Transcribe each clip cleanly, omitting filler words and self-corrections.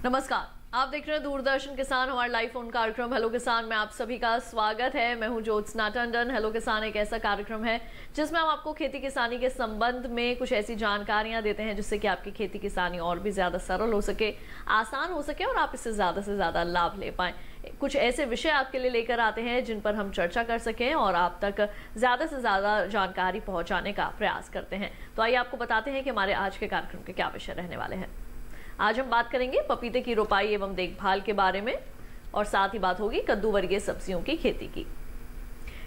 नमस्कार, आप देख रहे हैं दूरदर्शन किसान, हमारा लाइव फोन कार्यक्रम हेलो किसान में आप सभी का स्वागत है। मैं हूं ज्योत्सना टंडन। हेलो किसान एक ऐसा कार्यक्रम है जिसमें हम आपको खेती किसानी के संबंध में कुछ ऐसी जानकारियां देते हैं जिससे कि आपकी खेती किसानी और भी ज्यादा सरल हो सके, आसान हो सके और आप इससे ज्यादा लाभ ले पाएं। कुछ ऐसे विषय आपके लिए लेकर आते हैं जिन पर हम चर्चा कर सकें और आप तक ज्यादा से ज्यादा जानकारी पहुंचाने का प्रयास करते हैं। तो आइए आपको बताते हैं कि हमारे आज के कार्यक्रम के क्या विषय रहने वाले हैं। आज हम बात करेंगे पपीते की रोपाई एवं देखभाल के बारे में और साथ ही बात होगी कद्दू वर्गीय सब्जियों की खेती की।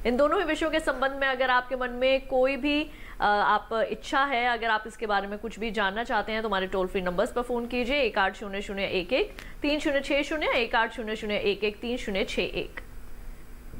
इन दोनों ही विषयों के संबंध में अगर आपके मन में कोई भी आप इच्छा है, अगर आप इसके बारे में कुछ भी जानना चाहते हैं तो हमारे टोल फ्री नंबर्स पर फोन कीजिए 1800113060 1800113061।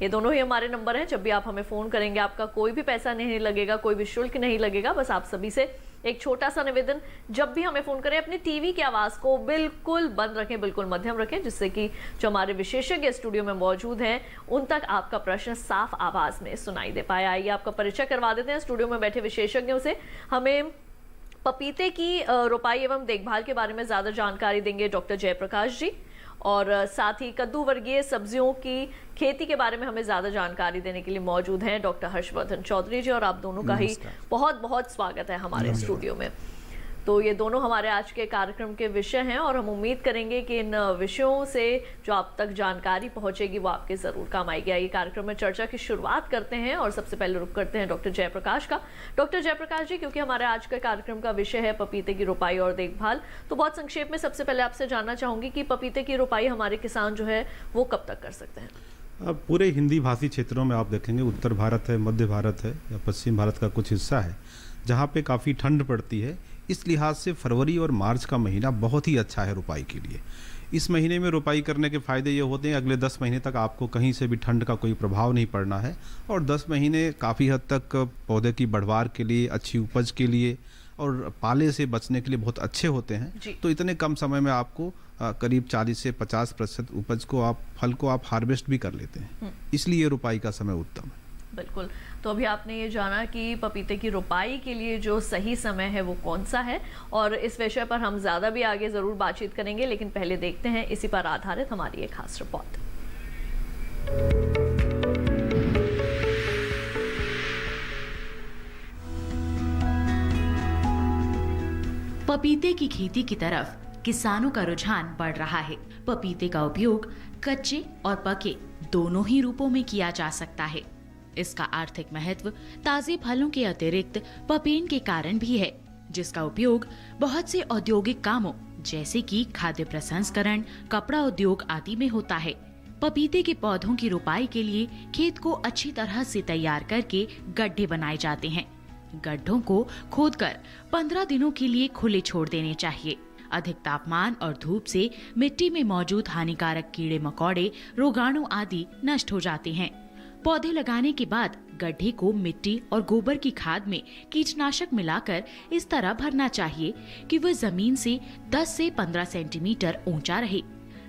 ये दोनों ही हमारे नंबर हैं। जब भी आप हमें फोन करेंगे आपका कोई भी पैसा नहीं लगेगा, कोई भी शुल्क नहीं लगेगा। बस आप सभी से एक छोटा सा निवेदन, जब भी हमें फोन करें अपनी टीवी की आवाज को बिल्कुल बंद रखें, बिल्कुल मध्यम रखें, जिससे कि जो हमारे विशेषज्ञ स्टूडियो में मौजूद हैं उन तक आपका प्रश्न साफ आवाज में सुनाई दे पाए। आइए आपका परिचय करवा देते हैं स्टूडियो में बैठे विशेषज्ञों से। हमें पपीते की रोपाई एवं देखभाल के बारे में ज्यादा जानकारी देंगे डॉक्टर जयप्रकाश जी, और साथ ही कद्दू वर्गीय सब्जियों की खेती के बारे में हमें ज्यादा जानकारी देने के लिए मौजूद हैं डॉक्टर हर्षवर्धन चौधरी जी। और आप दोनों का ही बहुत बहुत स्वागत है हमारे स्टूडियो में। तो ये दोनों हमारे आज के कार्यक्रम के विषय हैं और हम उम्मीद करेंगे कि इन विषयों से जो आप तक जानकारी पहुंचेगी वो आपके जरूर काम आएगी। ये कार्यक्रम में चर्चा की शुरुआत करते हैं और सबसे पहले रुख करते हैं डॉक्टर जयप्रकाश का। डॉक्टर जयप्रकाश जी, क्योंकि हमारे आज के कार्यक्रम का विषय है पपीते की रोपाई और देखभाल, तो बहुत संक्षेप में सबसे पहले आपसे जानना चाहूंगी कि पपीते की रोपाई हमारे किसान जो है वो कब तक कर सकते हैं? अब पूरे हिंदी भाषी क्षेत्रों में आप देखेंगे, उत्तर भारत है, मध्य भारत है या पश्चिम भारत का कुछ हिस्सा है जहाँ पे काफ़ी ठंड पड़ती है। इस लिहाज से फरवरी और मार्च का महीना बहुत ही अच्छा है रोपाई के लिए। इस महीने में रोपाई करने के फ़ायदे ये होते हैं, अगले 10 महीने तक आपको कहीं से भी ठंड का कोई प्रभाव नहीं पड़ना है और 10 महीने काफ़ी हद तक पौधे की बढ़वार के लिए, अच्छी उपज के लिए और पाले से बचने के लिए बहुत अच्छे होते हैं। तो इतने कम समय में आपको करीब 40 से 50% उपज को फल को आप हार्वेस्ट भी कर लेते हैं, इसलिए रोपाई का समय उत्तम है। बिल्कुल। तो अभी आपने ये जाना कि पपीते की रोपाई के लिए जो सही समय है वो कौन सा है, और इस विषय पर हम ज़्यादा भी आगे ज़रूर बातचीत करेंगे, लेकिन पहले देखते हैं इसी पर आधारित हमारी एक खास रिपोर्ट। पपीते की खेती की तरफ किसानों का रुझान बढ़ रहा है। पपीते का उपयोग कच्चे और पके दोनों ही रूपों में किया जा सकता है। इसका आर्थिक महत्व ताजे फलों के अतिरिक्त पपेन के कारण भी है, जिसका उपयोग बहुत से औद्योगिक कामों जैसे कि खाद्य प्रसंस्करण, कपड़ा उद्योग आदि में होता है। पपीते के पौधों की रोपाई के लिए खेत को अच्छी तरह से तैयार करके गड्ढे बनाए जाते हैं। गड्ढों को खोदकर 15 दिनों के लिए खुले छोड़ देने चाहिए। अधिक तापमान और धूप से मिट्टी में मौजूद हानिकारक कीड़े मकोड़े, रोगाणु आदि नष्ट हो जाते हैं। पौधे लगाने के बाद गड्ढे को मिट्टी और गोबर की खाद में कीटनाशक मिलाकर इस तरह भरना चाहिए कि वह जमीन से 10 से 15 सेंटीमीटर ऊंचा रहे।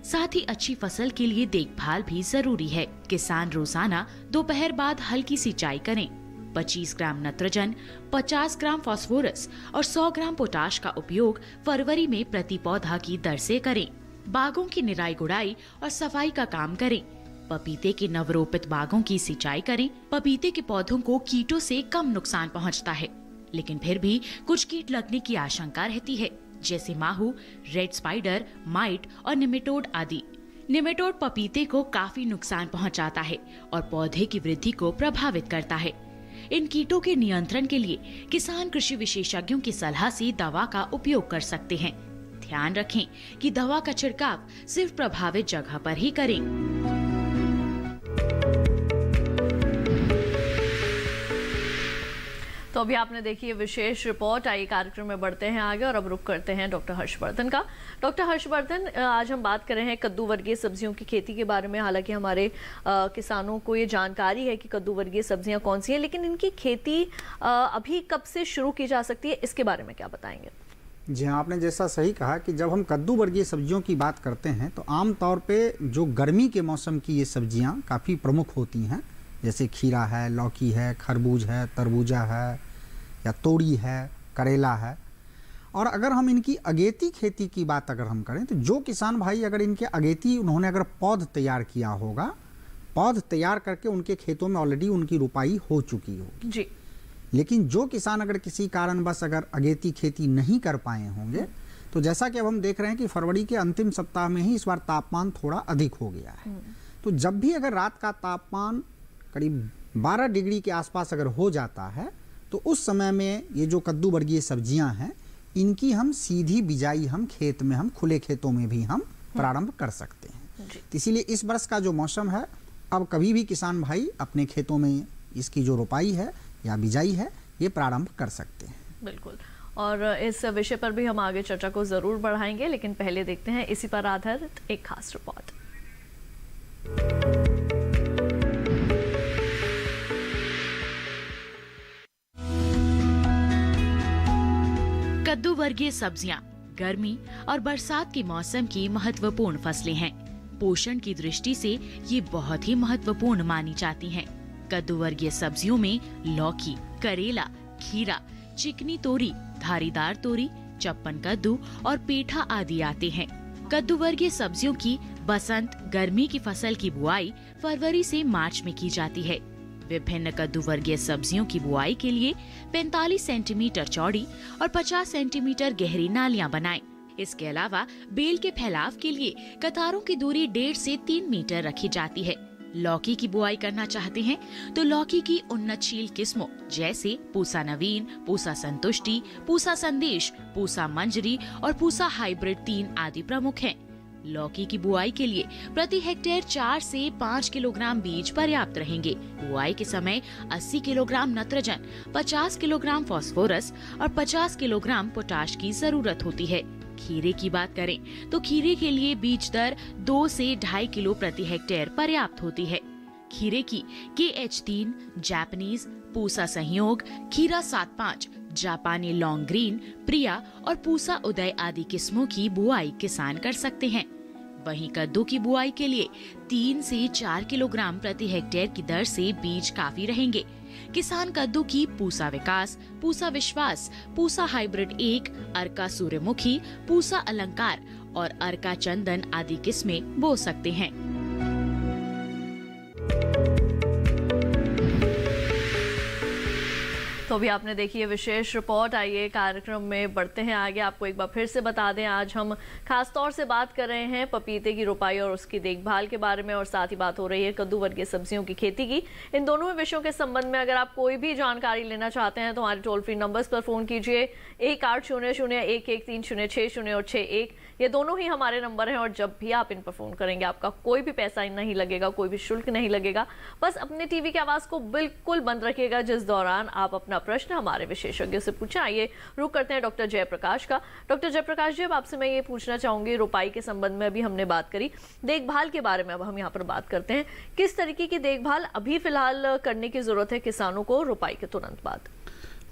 साथ ही अच्छी फसल के लिए देखभाल भी जरूरी है। किसान रोजाना दोपहर बाद हल्की सिंचाई करें। 25 ग्राम नत्रजन, 50 ग्राम फास्फोरस और 100 ग्राम पोटाश का उपयोग फरवरी में प्रति पौधा की दर से करें। बागों की निराई गुड़ाई और सफाई का काम करें। पपीते के नवरोपित बागों की सिंचाई करें। पपीते के पौधों को कीटों से कम नुकसान पहुंचता है, लेकिन फिर भी कुछ कीट लगने की आशंका रहती है, जैसे माहू, रेड स्पाइडर, माइट और निमेटोड आदि। निमेटोड पपीते को काफी नुकसान पहुंचाता है और पौधे की वृद्धि को प्रभावित करता है। इन कीटों के नियंत्रण के लिए किसान कृषि विशेषज्ञों की सलाह से दवा का उपयोग कर सकते हैं। ध्यान रखें कि दवा का छिड़काव सिर्फ प्रभावित जगह पर ही करें। तो अभी आपने देखी है विशेष रिपोर्ट। आइए कार्यक्रम में बढ़ते हैं आगे और अब रुख करते हैं डॉक्टर हर्षवर्धन का। डॉक्टर हर्षवर्धन, आज हम बात कर रहे हैं कद्दू वर्गीय सब्जियों की खेती के बारे में। हालांकि हमारे किसानों को ये जानकारी है कि कद्दू वर्गीय सब्जियां कौन सी हैं, लेकिन इनकी खेती अभी कब से शुरू की जा सकती है, इसके बारे में क्या बताएंगे? जी हाँ, आपने जैसा सही कहा कि जब हम कद्दू वर्गीय सब्जियों की बात करते हैं तो आम तौर पे जो गर्मी के मौसम की ये सब्जियां काफ़ी प्रमुख होती हैं, जैसे खीरा है, लौकी है, खरबूज है, तरबूजा है या तोड़ी है, करेला है। और अगर हम इनकी अगेती खेती की बात अगर हम करें तो जो किसान भाई अगर इनके अगेती उन्होंने अगर पौध तैयार किया होगा, पौध तैयार करके उनके खेतों में ऑलरेडी उनकी रुपाई हो चुकी होगी जी। लेकिन जो किसान अगर किसी कारणवश अगर अगेती खेती नहीं कर पाए होंगे तो जैसा कि अब हम देख रहे हैं कि फरवरी के अंतिम सप्ताह में ही इस बार तापमान थोड़ा अधिक हो गया है। तो जब भी अगर रात का तापमान करीब 12 डिग्री के आसपास अगर हो जाता है तो उस समय में ये जो कद्दू वर्गीय सब्जियां हैं इनकी हम सीधी बिजाई हम खेत में हम खुले खेतों में भी हम प्रारंभ कर सकते हैं। तो इसीलिए इस वर्ष का जो मौसम है अब कभी भी किसान भाई अपने खेतों में इसकी जो रोपाई है या बिजाई है ये प्रारंभ कर सकते हैं। बिल्कुल, और इस विषय पर भी हम आगे चर्चा को जरूर बढ़ाएंगे, लेकिन पहले देखते हैं इसी पर आधारित एक खास रिपोर्ट। कद्दू वर्गीय सब्जियां गर्मी और बरसात के मौसम की महत्वपूर्ण फसलें हैं। पोषण की दृष्टि से ये बहुत ही महत्वपूर्ण मानी जाती हैं। कद्दू वर्गीय सब्जियों में लौकी, करेला, खीरा, चिकनी तोरी, धारीदार तोरी, चप्पन कद्दू और पेठा आदि आते हैं। कद्दू वर्गीय सब्जियों की बसंत गर्मी की फसल की बुआई फरवरी से मार्च में की जाती है। विभिन्न कद्दू वर्गीय सब्जियों की बुआई के लिए 45 सेंटीमीटर चौड़ी और 50 सेंटीमीटर गहरी नालियां बनाएं। इसके अलावा बेल के फैलाव के लिए कतारों की दूरी 1.5 से 3 मीटर रखी जाती है। लौकी की बुआई करना चाहते हैं तो लौकी की उन्नतशील किस्मों जैसे पूसा नवीन, पूसा संतुष्टि, पूसा संदेश, पूसा मंजरी और पूसा हाइब्रिड 3 आदि प्रमुख हैं। लौकी की बुआई के लिए प्रति हेक्टेयर 4 से 5 किलोग्राम बीज पर्याप्त रहेंगे। बुआई के समय 80 किलोग्राम नत्रजन, 50 किलोग्राम फास्फोरस और 50 किलोग्राम पोटाश की जरूरत होती है। खीरे की बात करें तो खीरे के लिए बीज दर 2 से 2.5 किलो प्रति हेक्टेयर पर्याप्त होती है। खीरे की KH3, जापानीज, पूसा संयोग, खीरा 75, जापानी लॉन्ग ग्रीन, प्रिया और पूसा उदय आदि किस्मों की बुआई किसान कर सकते हैं। वहीं कद्दू की बुआई के लिए 3 से 4 किलोग्राम प्रति हेक्टेयर की दर से बीज काफी रहेंगे। किसान कद्दू की पूसा विकास, पूसा विश्वास, पूसा हाइब्रिड 1, अर्का सूर्यमुखी, पूसा अलंकार और अर्का चंदन आदि किस्में बो सकते हैं। तो अभी आपने देखी ये विशेष रिपोर्ट। आइए कार्यक्रम में बढ़ते हैं आगे। आपको एक बार फिर से बता दें, आज हम खास तौर से बात कर रहे हैं पपीते की रोपाई और उसकी देखभाल के बारे में, और साथ ही बात हो रही है कद्दू वर्गीय सब्जियों की खेती की। इन दोनों विषयों के संबंध में अगर आप कोई भी जानकारी लेना चाहते हैं तो हमारे टोल फ्री नंबर्स पर फोन कीजिए 1800-1130-6 और 61। ये दोनों ही हमारे नंबर हैं, और जब भी आप इन पर फोन करेंगे आपका कोई भी पैसा नहीं लगेगा, कोई भी शुल्क नहीं लगेगा। बस अपने टीवी की आवाज को बिल्कुल बंद रखिएगा जिस दौरान आप अपना प्रश्न हमारे विशेषज्ञ से पूछें। आइए रुक करते हैं डॉक्टर जयप्रकाश का। डॉक्टर जयप्रकाश जी, अब आपसे मैं ये पूछना चाहूंगी, रोपाई के संबंध में अभी हमने बात करी, देखभाल के बारे में अब हम यहाँ पर बात करते हैं। किस तरीके की देखभाल अभी फिलहाल करने की जरूरत है किसानों को रोपाई के तुरंत बाद?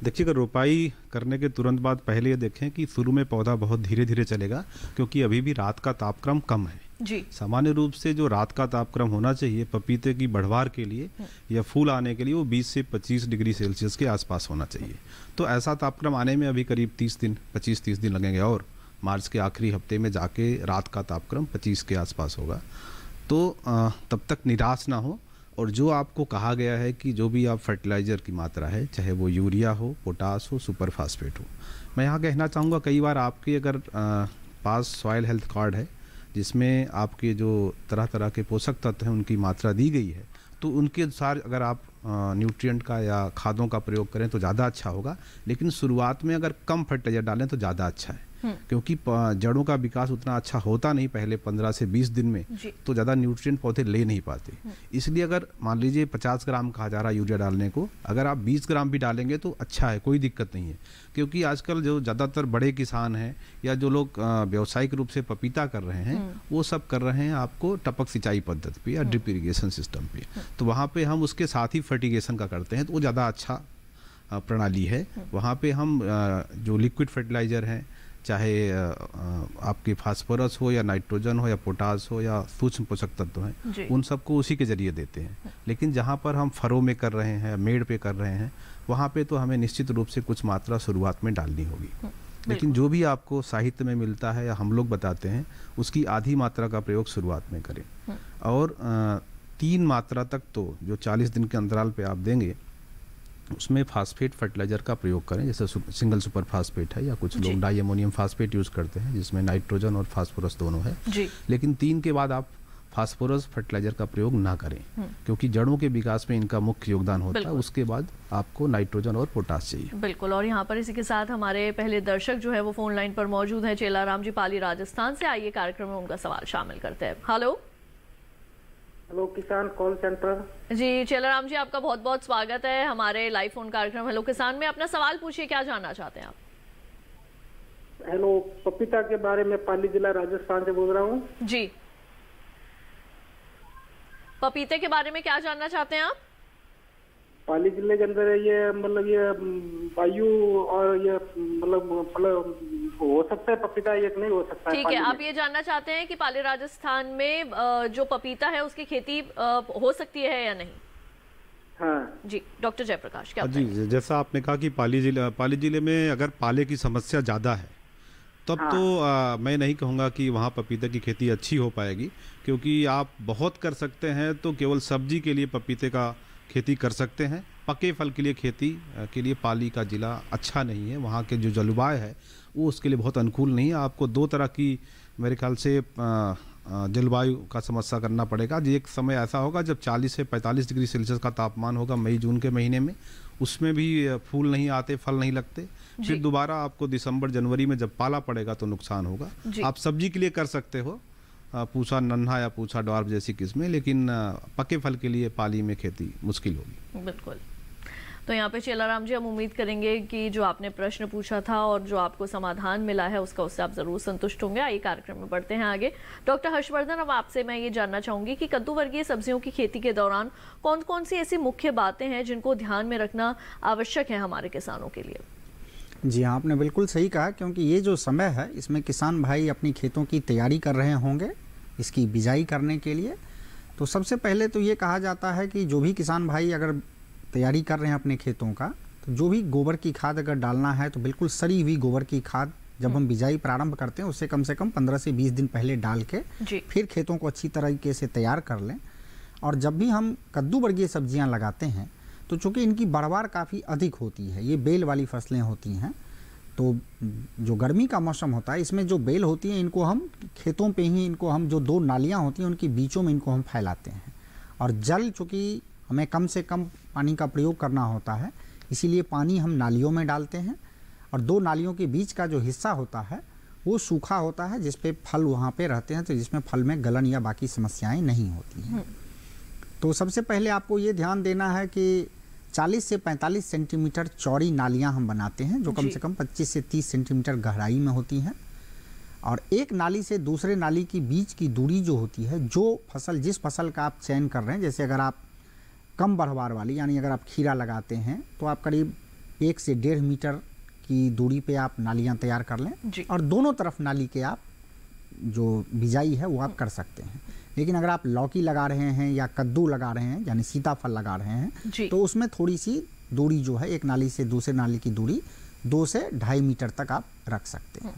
देखिए, अगर रोपाई करने के तुरंत बाद पहले ये देखें कि शुरू में पौधा बहुत धीरे धीरे चलेगा, क्योंकि अभी भी रात का तापक्रम कम है जी। सामान्य रूप से जो रात का तापक्रम होना चाहिए पपीते की बढ़वार के लिए या फूल आने के लिए, वो 20 से 25 डिग्री सेल्सियस के आसपास होना चाहिए। तो ऐसा तापक्रम आने में अभी करीब 25-30 दिन लगेंगे, और मार्च के आखिरी हफ्ते में जाके रात का तापक्रम 25 के आसपास होगा। तो तब तक निराश ना हो, और जो आपको कहा गया है कि जो भी आप फर्टिलाइज़र की मात्रा है, चाहे वो यूरिया हो, पोटास हो, सुपर फास्फेट हो, मैं यहाँ कहना चाहूँगा कई बार आपके अगर पास सॉइल हेल्थ कार्ड है जिसमें आपके जो तरह तरह के पोषक तत्व हैं उनकी मात्रा दी गई है, तो उनके अनुसार अगर आप न्यूट्रिएंट का या खादों का प्रयोग करें तो ज़्यादा अच्छा होगा। लेकिन शुरुआत में अगर कम फर्टिलाइजर डालें तो ज़्यादा अच्छा है, क्योंकि जड़ों का विकास उतना अच्छा होता नहीं पहले 15 से 20 दिन में, तो ज़्यादा न्यूट्रिएंट पौधे ले नहीं पाते। इसलिए अगर मान लीजिए 50 ग्राम कहा जा रहा है यूरिया डालने को, अगर आप 20 ग्राम भी डालेंगे तो अच्छा है, कोई दिक्कत नहीं है। क्योंकि आजकल जो ज़्यादातर बड़े किसान हैं या जो लोग व्यावसायिक रूप से पपीता कर रहे हैं, वो सब कर रहे हैं आपको टपक सिंचाई पद्धति पे या ड्रिप इरिगेशन सिस्टम पे। तो वहाँ पे हम उसके साथ ही फर्टिगेशन का करते हैं, तो वो ज़्यादा अच्छा प्रणाली है। वहाँ पे हम जो लिक्विड फर्टिलाइज़र हैं, चाहे आपके फास्फोरस हो या नाइट्रोजन हो या पोटास हो या सूक्ष्म पोषक तत्व हैं, उन सबको उसी के जरिए देते हैं। लेकिन जहाँ पर हम फरों में कर रहे हैं, मेड़ पे कर रहे हैं, वहाँ पे तो हमें निश्चित रूप से कुछ मात्रा शुरुआत में डालनी होगी। लेकिन जो भी आपको साहित्य में मिलता है या हम लोग बताते हैं उसकी आधी मात्रा का प्रयोग शुरुआत में करें। और 3 मात्रा तक तो जो 40 दिन के अंतराल पे आप देंगे उसमें फास्फेट फर्टिलाइजर का प्रयोग करें, जैसे सिंगल सुपर फास्फेट है या कुछ लोग डाई अमोनियम फास्फेट यूज़ करते हैं जिसमें नाइट्रोजन और फास्फोरस दोनों है। लेकिन 3 के बाद आप फास्फोरस फर्टिलाइजर का प्रयोग ना करें क्योंकि जड़ों के विकास में इनका मुख्य योगदान होता है। उसके बाद आपको नाइट्रोजन और पोटास चाहिए। बिल्कुल। और यहाँ पर इसी के साथ हमारे पहले दर्शक जो है वो फोन लाइन पर मौजूद है, चेलाराम जी पाली राजस्थान से। आइए कार्यक्रम में उनका सवाल शामिल करते हैं। हेलो किसान कॉल सेंटर। जी चेलाराम जी, आपका बहुत बहुत स्वागत है हमारे लाइव फोन कार्यक्रम हेलो किसान में। अपना सवाल पूछिए, क्या जानना चाहते हैं आप? हेलो, पपीता के बारे में, पाली जिला राजस्थान से बोल रहा हूँ। जी, पपीते के बारे में क्या जानना चाहते हैं आप? पाली जिले के अंदर ये मतलब ये वायु और ये मतलब हो सकता है पपीता, ये नहीं हो सकता है। ठीक है, आप ये जानना चाहते हैं कि पाली राजस्थान में जो पपीता है उसकी खेती हो सकती है या नहीं? हाँ जी, डॉक्टर जयप्रकाश क्या जी, जैसा आपने कहा कि पाली जिले में अगर पाले की समस्या ज़्यादा है तब तो मैं नहीं कहूँगा कि वहाँ पपीते की खेती अच्छी हो पाएगी, क्योंकि आप बहुत कर सकते हैं तो केवल सब्जी के लिए पपीते का खेती कर सकते हैं। पके फल के लिए खेती के लिए पाली का ज़िला अच्छा नहीं है, वहाँ के जो जलवायु है वो उसके लिए बहुत अनुकूल नहीं है। आपको 2 तरह की मेरे ख्याल से जलवायु का समस्या करना पड़ेगा। एक समय ऐसा होगा जब 40 से 45 डिग्री सेल्सियस का तापमान होगा मई जून के महीने में, उसमें भी फूल नहीं आते, फल नहीं लगते। फिर दोबारा आपको दिसंबर जनवरी में जब पाला पड़ेगा तो नुकसान होगा। आप सब्जी के लिए कर सकते हो पूसा नन्हा या पूसा डॉर्फ जैसी किस्में, लेकिन पके फल के लिए पाली में खेती मुश्किल होगी। बिल्कुल। तो यहाँ पे चेलाराम जी, हम उम्मीद करेंगे कि जो आपने प्रश्न पूछा था और जो आपको समाधान मिला है उसका उससे आप जरूर संतुष्ट होंगे। आइए कार्यक्रम में बढ़ते हैं आगे। डॉक्टर हर्षवर्धन, अब आपसे मैं ये जानना चाहूंगी कि कद्दू वर्गीय सब्जियों की खेती के दौरान कौन कौन सी ऐसी मुख्य बातें हैं जिनको ध्यान में रखना आवश्यक है हमारे किसानों के लिए? जी हाँ, आपने बिल्कुल सही कहा, क्योंकि ये जो समय है इसमें किसान भाई अपनी खेतों की तैयारी कर रहे होंगे इसकी बिजाई करने के लिए। तो सबसे पहले तो ये कहा जाता है कि जो भी किसान भाई अगर तैयारी कर रहे हैं अपने खेतों का, तो जो भी गोबर की खाद अगर डालना है तो बिल्कुल सड़ी हुई गोबर की खाद जब हम बिजाई प्रारंभ करते हैं उससे कम 15 से 20 दिन पहले डाल के फिर खेतों को अच्छी तरीके से तैयार कर लें। और जब भी हम कद्दू वर्गीय सब्जियां लगाते हैं तो चूँकि इनकी बढ़वार काफ़ी अधिक होती है, ये बेल वाली फसलें होती हैं, तो जो गर्मी का मौसम होता है इसमें जो बेल होती है इनको हम खेतों पे ही इनको हम जो 2 नालियाँ होती हैं उनके बीचों में इनको हम फैलाते हैं। और जल चूँकि हमें कम से कम पानी का प्रयोग करना होता है, इसीलिए पानी हम नालियों में डालते हैं। और 2 नालियों के बीच का जो हिस्सा होता है वो सूखा होता है, जिस पे फल वहाँ पे रहते हैं, तो जिसमें फल में गलन या बाकी समस्याएं नहीं होती हैं। तो सबसे पहले आपको ये ध्यान देना है कि 40 से 45 सेंटीमीटर चौड़ी नालियाँ हम बनाते हैं जो कम से कम 25 से 30 सेंटीमीटर गहराई में होती हैं। और एक नाली से दूसरे नाली की बीच की दूरी जो होती है, जो फसल जिस फसल का आप चयन कर रहे हैं, जैसे अगर आप कम बढ़वार वाली यानी अगर आप खीरा लगाते हैं तो आप करीब 1 से 1.5 मीटर की दूरी पे आप नालियां तैयार कर लें और दोनों तरफ नाली के आप जो बिजाई है वो आप कर सकते हैं। लेकिन अगर आप लौकी लगा रहे हैं या कद्दू लगा रहे हैं यानी सीताफल लगा रहे हैं तो उसमें थोड़ी सी दूरी जो है एक नाली से दूसरे नाली की दूरी 2 से 2.5 मीटर तक आप रख सकते हैं।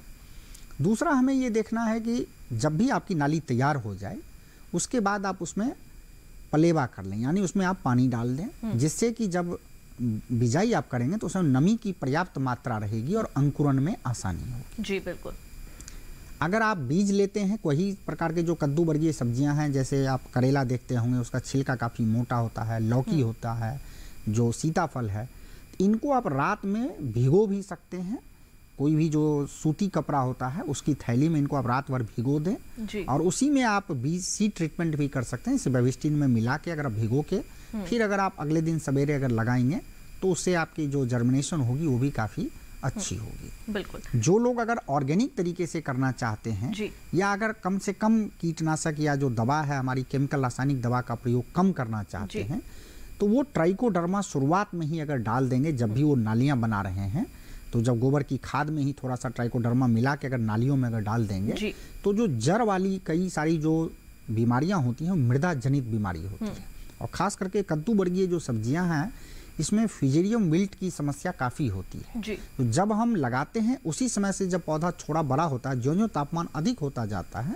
दूसरा हमें ये देखना है कि जब भी आपकी नाली तैयार हो जाए उसके बाद आप उसमें पलेवा कर लें, यानी उसमें आप पानी डाल दें, जिससे कि जब बिजाई आप करेंगे तो उसमें नमी की पर्याप्त मात्रा रहेगी और अंकुरण में आसानी होगी। जी बिल्कुल। अगर आप बीज लेते हैं कोई प्रकार के जो कद्दू वर्गीय सब्जियां हैं, जैसे आप करेला देखते होंगे उसका छिलका काफ़ी मोटा होता है, लौकी होता है, जो सीताफल है, इनको आप रात में भिगो भी सकते हैं। कोई भी जो सूती कपड़ा होता है उसकी थैली में इनको आप रात भर भिगो दें और उसी में आप बीज सीड ट्रीटमेंट भी कर सकते हैं। इसे बेविस्टिन में मिला के अगर आप भिगो के फिर अगर आप अगले दिन सवेरे अगर लगाएंगे तो उससे आपकी जो जर्मिनेशन होगी वो भी काफ़ी अच्छी होगी। बिल्कुल। जो लोग अगर ऑर्गेनिक तरीके से करना चाहते हैं या अगर कम से कम कीटनाशक या जो दवा है हमारी केमिकल रासायनिक दवा का प्रयोग कम करना चाहते हैं तो वो ट्राइकोडर्मा शुरुआत में ही अगर डाल देंगे, जब भी वो नालियाँ बना रहे हैं तो जब गोबर की खाद में ही थोड़ा सा ट्राइकोडर्मा मिला के अगर नालियों में अगर डाल देंगे तो जो जड़ वाली कई सारी जो बीमारियां होती हैं मृदा जनित बीमारी होती है। और ख़ास करके कद्दू वर्गीय जो सब्जियां हैं इसमें फिजिरियम विल्ट की समस्या काफ़ी होती है। जी। तो जब हम लगाते हैं उसी समय से जब पौधा थोड़ा बड़ा होता है, ज्यों-ज्यों तापमान अधिक होता जाता है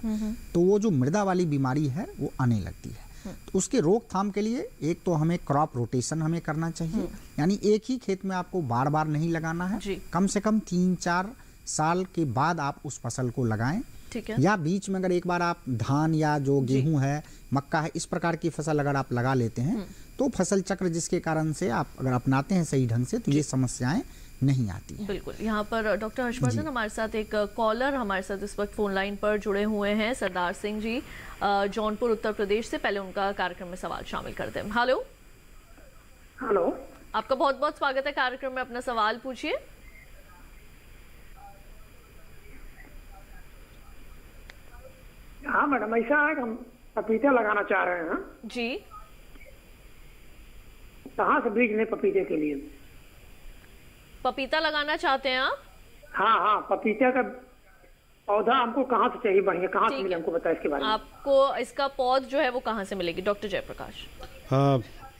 तो वो जो मृदा वाली बीमारी है वो आने लगती है। तो उसके रोकथाम के लिए एक तो हमें क्रॉप रोटेशन हमें करना चाहिए, यानी एक ही खेत में आपको बार बार नहीं लगाना है, जी। कम से कम 3-4 साल के बाद आप उस फसल को लगाएं। ठीक है। या बीच में अगर एक बार आप धान या जो गेहूं है, मक्का है, इस प्रकार की फसल अगर आप लगा लेते हैं तो फसल चक्र जिसके कारण से आप अगर अपनाते हैं सही ढंग से तो ये समस्याएं नहीं आती है। बिल्कुल। यहाँ पर डॉक्टर हर्षवर्धन हमारे साथ एक कॉलर हमारे साथ इस वक्त फोन लाइन पर जुड़े हुए हैं, सरदार सिंह जी जौनपुर उत्तर प्रदेश से। पहले उनका कार्यक्रम में सवाल शामिल करते हैं। हेलो। हेलो, आपका बहुत बहुत स्वागत है कार्यक्रम में, अपना सवाल पूछिए। हाँ मैडम, ऐसा है कि हम पपीता लगाना चाह रहे हैं। जी। कहाँ से बीज लें पपीते के लिए? पपीता लगाना चाहते हैं आप? हाँ हाँ, पपीते का पौधा हमको कहाँ से चाहिए बढ़िया, कहाँ से ठीक मिले है। हमको बताए इसके बारे में। आपको इसका पौध जो है वो कहाँ से मिलेगी डॉक्टर जयप्रकाश?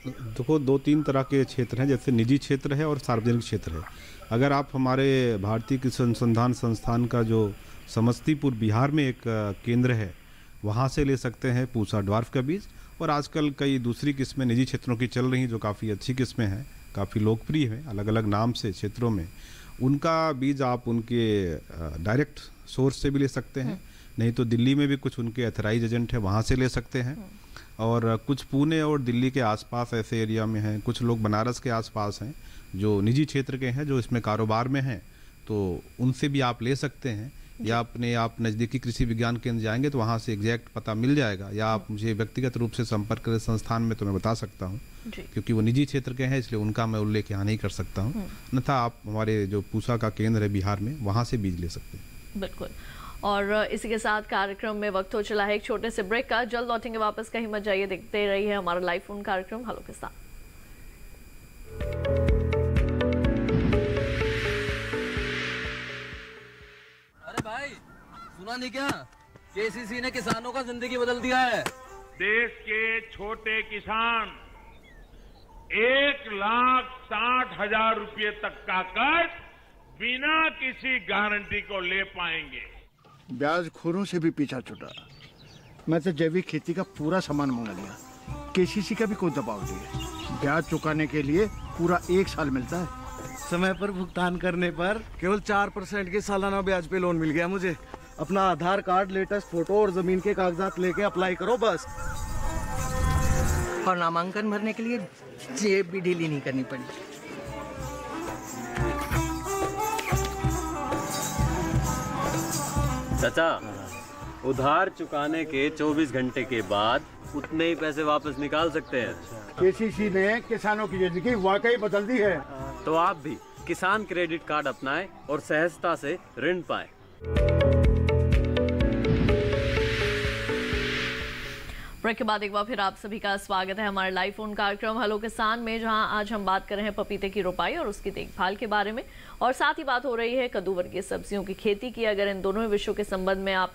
देखो, 2-3 तरह के क्षेत्र हैं, जैसे निजी क्षेत्र है और सार्वजनिक क्षेत्र है। अगर आप हमारे भारतीय कृषि अनुसंधान संस्थान का जो समस्तीपुर बिहार में एक केंद्र है, वहाँ से ले सकते हैं पूसा ड्वार्फ का बीज। और आजकल कई दूसरी किस्में निजी क्षेत्रों की चल रही हैं जो काफ़ी अच्छी किस्में हैं, काफ़ी लोकप्रिय हैं अलग अलग नाम से क्षेत्रों में। उनका बीज आप उनके डायरेक्ट सोर्स से भी ले सकते हैं, नहीं तो दिल्ली में भी कुछ उनके एथराइज एजेंट है, वहाँ से ले सकते हैं। और कुछ पुणे और दिल्ली के आसपास ऐसे एरिया में हैं, कुछ लोग बनारस के आसपास हैं जो निजी क्षेत्र के हैं, जो इसमें कारोबार में हैं, तो उनसे भी आप ले सकते हैं। या अपने आप नज़दीकी कृषि विज्ञान केंद्र जाएंगे तो वहाँ से एग्जैक्ट पता मिल जाएगा, या आप मुझे व्यक्तिगत रूप से संपर्क करें संस्थान में तो मैं बता सकता हूँ, क्योंकि वो निजी क्षेत्र के हैं इसलिए उनका मैं उल्लेख यहाँ नहीं कर सकता हूँ। अन्यथा आप हमारे जो पूसा का केंद्र है बिहार में, वहाँ से बीज ले सकते हैं। बिल्कुल। और इसी के साथ कार्यक्रम में वक्त हो चला है एक छोटे से ब्रेक का। जल्द लौटेंगे वापस, कहीं मत जाइए, देखते रहिए हमारा लाइव फोन कार्यक्रम हेलो के साथ। अरे भाई, सुना नहीं क्या? केसीसी ने किसानों का जिंदगी बदल दिया है। देश के छोटे किसान 1,60,000 रुपये तक का कर्ज बिना किसी गारंटी को ले पाएंगे। ब्याज खोरों से भी पीछा छुटा। मैं तो जैविक खेती का पूरा सामान मंगा लिया, केसीसी का भी कोई दबाव नहीं है। ब्याज चुकाने के लिए पूरा 1 साल मिलता है। समय पर भुगतान करने पर केवल 4% के सालाना ब्याज पे लोन मिल गया मुझे। अपना आधार कार्ड, लेटेस्ट फोटो और जमीन के कागजात लेके अप्लाई करो बस। और नामांकन भरने के लिए जेब भी ढीली नहीं करनी पड़ी। चाचा, उधार चुकाने के 24 घंटे के बाद उतने ही पैसे वापस निकाल सकते हैं। केसीसी ने किसानों की जिंदगी वाकई बदल दी है। तो आप भी किसान क्रेडिट कार्ड अपनाएं और सहजता से ऋण पाएं। ब्रेक के बाद एक बार फिर आप सभी का स्वागत है हमारे लाइव फोन कार्यक्रम हेलो किसान में, जहां आज हम बात कर रहे हैं पपीते की रोपाई और उसकी देखभाल के बारे में, और साथ ही बात हो रही है कद्दू वर्गीय सब्जियों की खेती की। अगर इन दोनों विषयों के संबंध में आप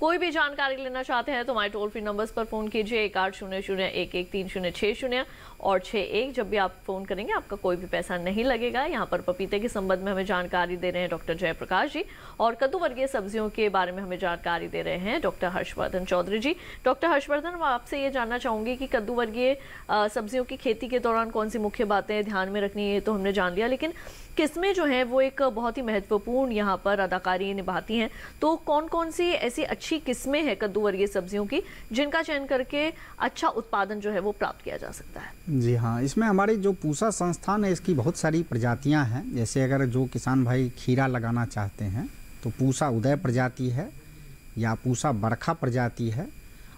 कोई भी जानकारी लेना चाहते हैं तो हमारे टोल फ्री नंबर्स पर फोन कीजिए 1800-113060 और 61। जब भी आप फोन करेंगे आपका कोई भी पैसा नहीं लगेगा। यहाँ पर पपीते के संबंध में हमें जानकारी दे रहे हैं डॉक्टर जयप्रकाश जी, और कद्दू वर्गीय सब्जियों के बारे में हमें जानकारी दे रहे हैं डॉक्टर हर्षवर्धन चौधरी जी। डॉक्टर हर्षवर्धन, मैं आपसे ये जानना चाहूंगी कि कद्दू वर्गीय सब्जियों की खेती के दौरान कौन सी मुख्य बातें ध्यान में रखनी है, तो हमने जान लिया, लेकिन किस्में जो हैं वो एक बहुत ही महत्वपूर्ण यहाँ पर अदाकारी निभाती हैं। तो कौन कौन सी ऐसी अच्छी किस्में हैं कद्दू वर्गीय सब्जियों की जिनका चयन करके अच्छा उत्पादन जो है वो प्राप्त किया जा सकता है? जी हाँ, इसमें हमारी जो पूसा संस्थान है इसकी बहुत सारी प्रजातियां हैं। जैसे अगर जो किसान भाई खीरा लगाना चाहते हैं तो पूसा उदय प्रजाति है या पूसा बरखा प्रजाति है।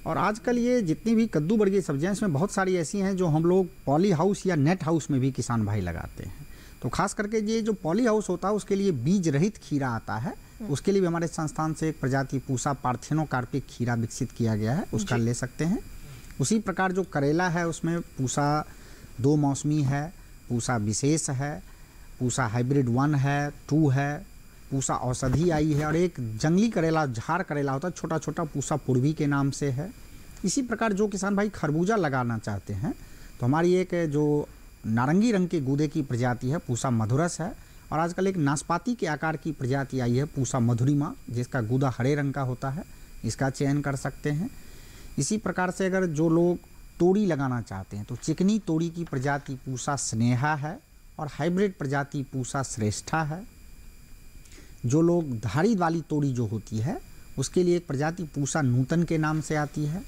और आजकल ये जितनी भी कद्दू वर्गीय सब्जियां इसमें बहुत सारी ऐसी हैं जो हम लोग पॉली हाउस या नेट हाउस में भी किसान भाई लगाते हैं। तो खास करके ये जो पॉली हाउस होता है उसके लिए बीज रहित खीरा आता है, उसके लिए भी हमारे संस्थान से एक प्रजाति पूसा पार्थेनोकार्पिक खीरा विकसित किया गया है, उसका ले सकते हैं। उसी प्रकार जो करेला है उसमें पूसा 2 मौसमी है, पूसा विशेष है, पूसा हाइब्रिड 1 है, 2 है, पूसा औषधि आई है, और एक जंगली करेला झाड़ करेला होता है छोटा छोटा, पूसा पूर्वी के नाम से है। इसी प्रकार जो किसान भाई खरबूजा लगाना चाहते हैं तो हमारी एक जो नारंगी रंग के गूदे की प्रजाति है पूसा मधुरस है, और आजकल एक नाशपाती के आकार की प्रजाति आई है पूसा मधुरिमा, जिसका गूदा हरे रंग का होता है, इसका चयन कर सकते हैं। इसी प्रकार से अगर जो लोग तोड़ी लगाना चाहते हैं तो चिकनी तोड़ी की प्रजाति पूसा स्नेहा है, और हाइब्रिड प्रजाति पूसा श्रेष्ठा है। जो लोग धारी वाली तोड़ी जो होती है उसके लिए एक प्रजाति पूसा नूतन के नाम से आती है।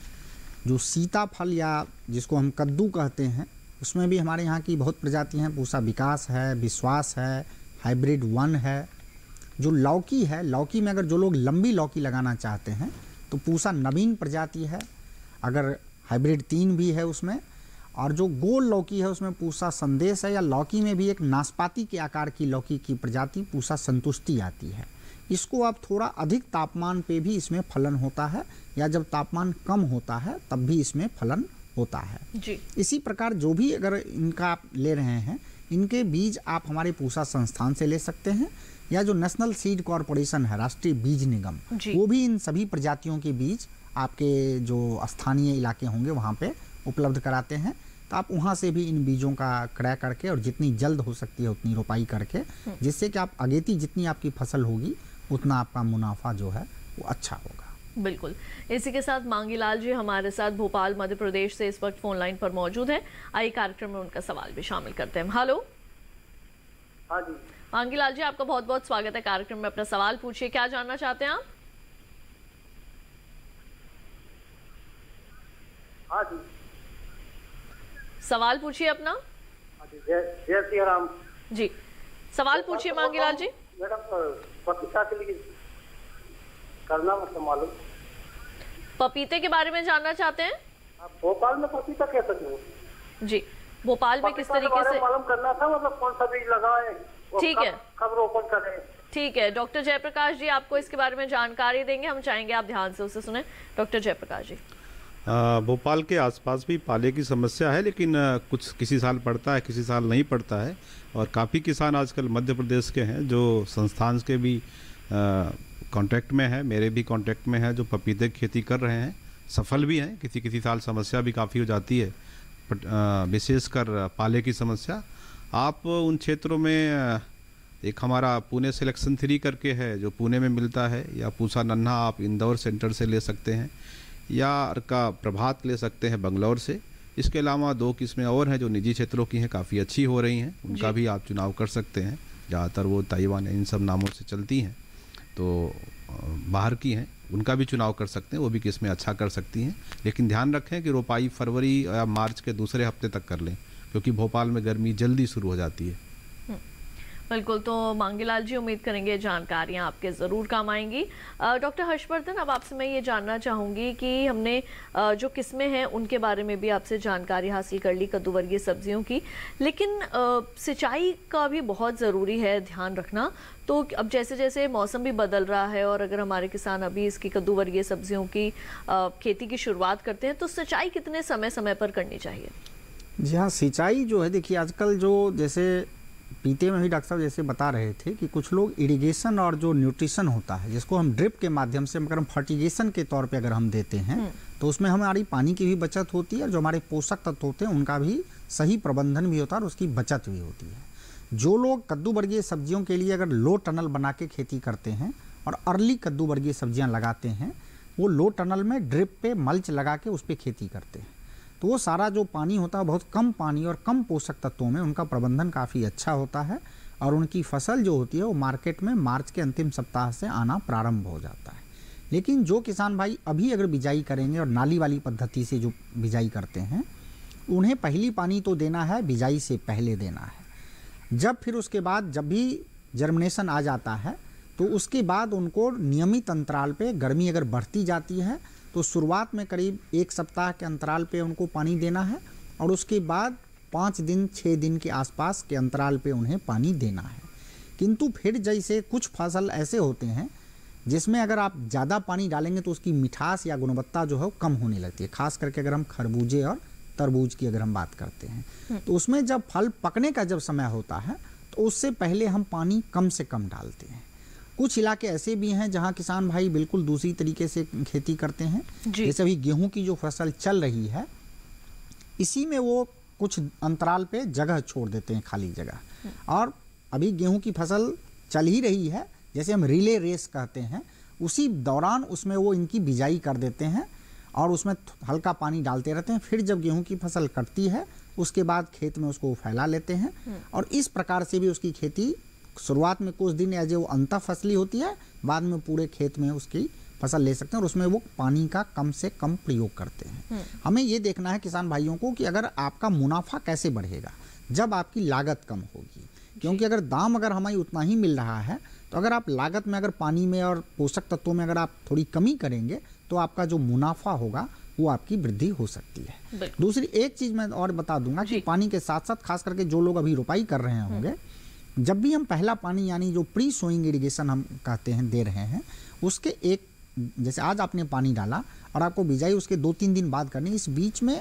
जो सीताफल या जिसको हम कद्दू कहते हैं उसमें भी हमारे यहाँ की बहुत प्रजातियाँ हैं, पूसा विकास है, विश्वास है, हाइब्रिड 1 है। जो लौकी है, लौकी में अगर जो लोग लंबी लौकी लगाना चाहते हैं तो पूसा नवीन प्रजाति है, अगर हाइब्रिड 3 भी है उसमें। और जो गोल लौकी है उसमें पूसा संदेश है, या लौकी में भी एक नाशपाती के आकार की लौकी की प्रजाति पूसा संतुष्टि आती है। इसको आप थोड़ा अधिक तापमान पे भी इसमें फलन होता है, या जब तापमान कम होता है तब भी इसमें फलन होता है जी। इसी प्रकार जो भी अगर इनका आप ले रहे हैं, इनके बीज आप हमारे पूसा संस्थान से ले सकते हैं, या जो नेशनल सीड कॉरपोरेशन है, राष्ट्रीय बीज निगम, वो भी इन सभी प्रजातियों के बीज आपके जो स्थानीय इलाके होंगे वहाँ पे उपलब्ध कराते हैं। तो आप वहाँ से भी इन बीजों का क्रय करके और जितनी जल्द हो सकती है उतनी रोपाई करके, जिससे कि आप अगेती जितनी आपकी फसल होगी उतना आपका मुनाफा जो है वो अच्छा होगा। बिल्कुल। इसी के साथ मांगीलाल जी हमारे साथ भोपाल मध्य प्रदेश से इस वक्त फोन लाइन पर मौजूद हैं। आइए कार्यक्रम में उनका सवाल भी शामिल करते हैं। हेलो। हाँ जी मांगीलाल जी, आपका बहुत बहुत स्वागत है कार्यक्रम में। अपना सवाल पूछिए, क्या जानना चाहते हैं आप? हाँ जी सवाल पूछिए अपना। हाँ जी, जय श्री राम जी, सवाल पूछिए मांगीलाल जी। मैडम पपीता के लिए करना मतलब मालूम, पपीते के बारे में जानना चाहते हैं? भोपाल में पपीता कैसे हो? जी, भोपाल में किस तरीके से मालूम करना था, मतलब कौन सा बीज लगाएं, ठीक है, कब रोपण करें। ठीक है, डॉक्टर जयप्रकाश जी आपको इसके बारे में जानकारी देंगे, हम चाहेंगे आप ध्यान से उसे सुने। डॉक्टर जयप्रकाश जी। भोपाल के आसपास भी पाले की समस्या है, लेकिन कुछ किसी साल पड़ता है, किसी साल नहीं पड़ता है। और काफ़ी किसान आजकल मध्य प्रदेश के हैं जो संस्थान के भी कांटेक्ट में है, मेरे भी कांटेक्ट में है, जो पपीते की खेती कर रहे हैं, सफल भी हैं। किसी किसी साल समस्या भी काफ़ी हो जाती है, विशेषकर पाले की समस्या। आप उन क्षेत्रों में एक हमारा पुणे सिलेक्शन 3 करके है जो पुणे में मिलता है, या पूसा नन्हा आप इंदौर सेंटर से ले सकते हैं, या अर्का प्रभात ले सकते हैं बंगलौर से। इसके अलावा 2 किस्में और हैं जो निजी क्षेत्रों की हैं, काफ़ी अच्छी हो रही हैं, उनका भी आप चुनाव कर सकते हैं। ज़्यादातर वो ताइवान इन सब नामों से चलती हैं, तो बाहर की हैं, उनका भी चुनाव कर सकते हैं, वो भी किस्में अच्छा कर सकती हैं। लेकिन ध्यान रखें कि रोपाई फरवरी या मार्च के दूसरे हफ्ते तक कर लें, क्योंकि भोपाल में गर्मी जल्दी शुरू हो जाती है। बिल्कुल, तो मांगीलाल जी उम्मीद करेंगे जानकारियां आपके ज़रूर काम आएंगी। डॉक्टर हर्षवर्धन, अब आपसे मैं ये जानना चाहूँगी कि हमने जो किस्में हैं उनके बारे में भी आपसे जानकारी हासिल कर ली कद्दू वर्गीय सब्जियों की, लेकिन सिंचाई का भी बहुत ज़रूरी है ध्यान रखना। तो अब जैसे जैसे मौसम भी बदल रहा है और अगर हमारे किसान अभी इसकी कद्दू वर्गीय सब्जियों की खेती की शुरुआत करते हैं तो सिंचाई कितने समय समय पर करनी चाहिए? जी हाँ, सिंचाई जो है, देखिए आजकल जो जैसे पीते में भी डॉक्टर साहब जैसे बता रहे थे कि कुछ लोग इरिगेशन और जो न्यूट्रिशन होता है जिसको हम ड्रिप के माध्यम से अगर हम फर्टिगेशन के तौर पे अगर हम देते हैं तो उसमें हमारी पानी की भी बचत होती है और जो हमारे पोषक तत्व होते हैं उनका भी सही प्रबंधन भी होता है और उसकी बचत भी होती है। जो लोग कद्दू वर्गीय सब्जियों के लिए अगर लो टनल बना के खेती करते हैं और अर्ली कद्दू वर्गीय सब्जियाँ लगाते हैं, वो लो टनल में ड्रिप पे मल्च लगा के उस पर खेती करते हैं, तो वो सारा जो पानी होता है बहुत कम पानी और कम पोषक तत्वों में उनका प्रबंधन काफ़ी अच्छा होता है और उनकी फसल जो होती है वो मार्केट में मार्च के अंतिम सप्ताह से आना प्रारंभ हो जाता है। लेकिन जो किसान भाई अभी अगर बिजाई करेंगे और नाली वाली पद्धति से जो बिजाई करते हैं, उन्हें पहली पानी तो देना है, बिजाई से पहले देना है। जब फिर उसके बाद जब भी जर्मिनेशन आ जाता है तो उसके बाद उनको नियमित अंतराल पे, गर्मी अगर बढ़ती जाती है तो शुरुआत में करीब 1 सप्ताह के अंतराल पे उनको पानी देना है और उसके बाद 5 दिन 6 दिन के आसपास के अंतराल पे उन्हें पानी देना है। किंतु फिर जैसे कुछ फसल ऐसे होते हैं जिसमें अगर आप ज़्यादा पानी डालेंगे तो उसकी मिठास या गुणवत्ता जो है वो कम होने लगती है, खास करके अगर हम खरबूजे और तरबूज की अगर हम बात करते हैं तो उसमें जब फल पकने का जब समय होता है तो उससे पहले हम पानी कम से कम डालते हैं। कुछ इलाके ऐसे भी हैं जहां किसान भाई बिल्कुल दूसरी तरीके से खेती करते हैं, जैसे अभी गेहूं की जो फसल चल रही है इसी में वो कुछ अंतराल पे जगह छोड़ देते हैं, खाली जगह। और अभी गेहूं की फसल चल ही रही है, जैसे हम रिले रेस कहते हैं, उसी दौरान उसमें वो इनकी बिजाई कर देते हैं और उसमें हल्का पानी डालते रहते हैं। फिर जब गेहूं की फसल कटती है उसके बाद खेत में उसको फैला लेते हैं और इस प्रकार से भी उसकी खेती शुरुआत में कुछ दिन एज वो अंतः फसली होती है, बाद में पूरे खेत में उसकी फसल ले सकते हैं और उसमें वो पानी का कम से कम प्रयोग करते हैं। हमें ये देखना है किसान भाइयों को कि अगर आपका मुनाफा कैसे बढ़ेगा, जब आपकी लागत कम होगी, क्योंकि अगर दाम अगर हमें उतना ही मिल रहा है तो अगर आप लागत में अगर पानी में और पोषक तत्वों में अगर आप थोड़ी कमी करेंगे तो आपका जो मुनाफा होगा वो आपकी वृद्धि हो सकती है। दूसरी एक चीज मैं और बता दूंगा कि पानी के साथ साथ खास करके जो लोग अभी रोपाई कर रहे होंगे, जब भी हम पहला पानी यानी जो प्री सोइंग इरिगेशन हम कहते हैं दे रहे हैं, उसके एक जैसे आज आपने पानी डाला और आपको बिजाई उसके 2-3 दिन बाद करनी, इस बीच में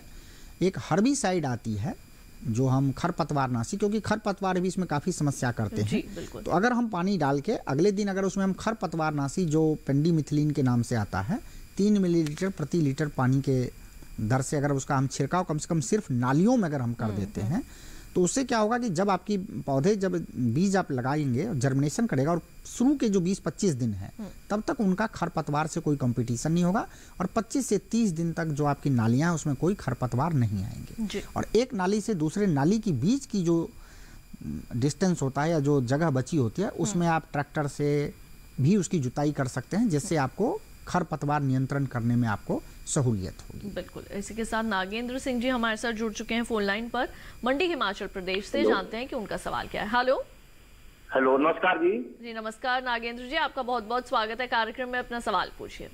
एक हर्बिसाइड आती है जो हम खरपतवारनाशी, क्योंकि खरपतवार भी इसमें काफ़ी समस्या करते हैं, तो अगर हम पानी डाल के अगले दिन अगर उसमें हम खरपतवारनाशी जो पेंडीमिथिलीन के नाम से आता है 3 मिलीलीटर प्रति लीटर पानी के दर से अगर उसका हम छिड़काव कम से कम सिर्फ नालियों में अगर हम कर देते हैं तो उससे क्या होगा कि जब आपकी पौधे जब बीज आप लगाएंगे और जर्मिनेशन करेगा और शुरू के जो 20-25 दिन है तब तक उनका खरपतवार से कोई कंपटीशन नहीं होगा और 25 से 30 दिन तक जो आपकी नालियां हैं उसमें कोई खरपतवार नहीं आएंगे। और एक नाली से दूसरे नाली की बीच की जो डिस्टेंस होता है या जो जगह बची होती है उसमें आप ट्रैक्टर से भी उसकी जुताई कर सकते हैं, जिससे आपको खरपतवार नियंत्रण करने में आपको सहूलियत होगी। बिल्कुल। इसी के साथ नागेंद्र सिंह जी हमारे साथ जुड़ चुके हैं फोन लाइन पर, मंडी हिमाचल प्रदेश से। जानते हैं कि उनका सवाल क्या है। हेलो हेलो, नमस्कार जी। जी नमस्कार नागेंद्र जी, आपका बहुत बहुत स्वागत है कार्यक्रम में, अपना सवाल पूछिए।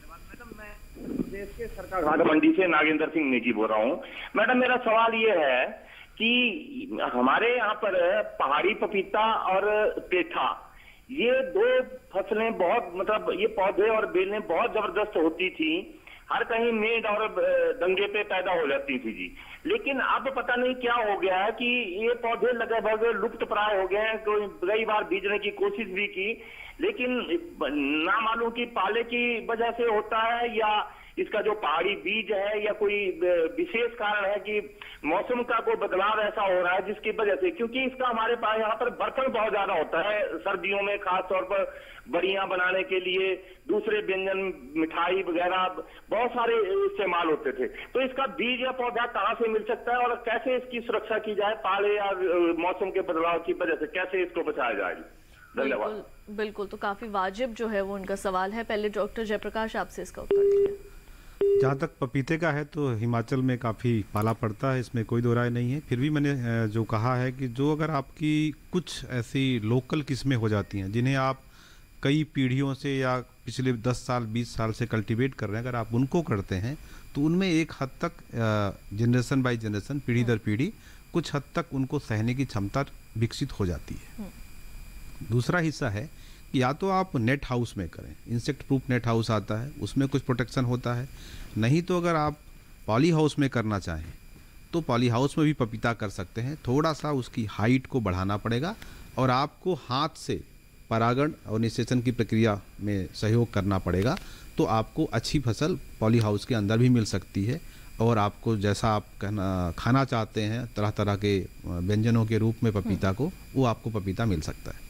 मैडम मैं प्रदेश के सरकार मंडी से नागेंद्र सिंह नेगी बोल रहा हूँ। मैडम मेरा सवाल ये है कि हमारे यहाँ पर पहाड़ी पपीता और पेठा, ये 2 फसलें बहुत मतलब ये पौधे और बेलें बहुत जबरदस्त होती थी, हर कहीं मेड़ और दंगे पे पैदा हो जाती थी जी। लेकिन अब पता नहीं क्या हो गया है कि ये पौधे लगभग लुप्त प्राय हो गए हैं। कई बार बीजने की कोशिश भी की, लेकिन ना मालूम कि पाले की वजह से होता है या इसका जो पहाड़ी बीज है या कोई विशेष कारण है कि मौसम का कोई बदलाव ऐसा हो रहा है जिसकी वजह से, क्योंकि इसका हमारे पास यहाँ पर बर्तन बहुत ज्यादा होता है सर्दियों में, खास तौर पर बड़ियां बनाने के लिए, दूसरे व्यंजन मिठाई वगैरह बहुत सारे इस्तेमाल होते थे। तो इसका बीज या पौधा कहाँ से मिल सकता है और कैसे इसकी सुरक्षा की जाए पाले या मौसम के बदलाव की वजह से, कैसे इसको बचाया जाए? धन्यवाद। बिल्कुल, तो काफी वाजिब जो है वो उनका सवाल है। पहले डॉक्टर जयप्रकाश आपसे इसका उत्तर दीजिए। जहाँ तक पपीते का है तो हिमाचल में काफ़ी पाला पड़ता है, इसमें कोई दो राय नहीं है। फिर भी मैंने जो कहा है कि जो अगर आपकी कुछ ऐसी लोकल किस्में हो जाती हैं जिन्हें आप कई पीढ़ियों से या पिछले 10 साल 20 साल से कल्टीवेट कर रहे हैं, अगर आप उनको करते हैं तो उनमें एक हद तक जनरेशन बाय जनरेशन, पीढ़ी दर पीढ़ी कुछ हद तक उनको सहने की क्षमता विकसित हो जाती है। दूसरा हिस्सा है कि या तो आप नेट हाउस में करें, इंसेक्ट प्रूफ नेट हाउस आता है, उसमें कुछ प्रोटेक्शन होता है। नहीं तो अगर आप पॉली हाउस में करना चाहें तो पॉली हाउस में भी पपीता कर सकते हैं। थोड़ा सा उसकी हाइट को बढ़ाना पड़ेगा और आपको हाथ से परागण और निषेचन की प्रक्रिया में सहयोग करना पड़ेगा, तो आपको अच्छी फसल पॉली हाउस के अंदर भी मिल सकती है और आपको जैसा आप खाना चाहते हैं तरह तरह के व्यंजनों के रूप में पपीता को, वो आपको पपीता मिल सकता है।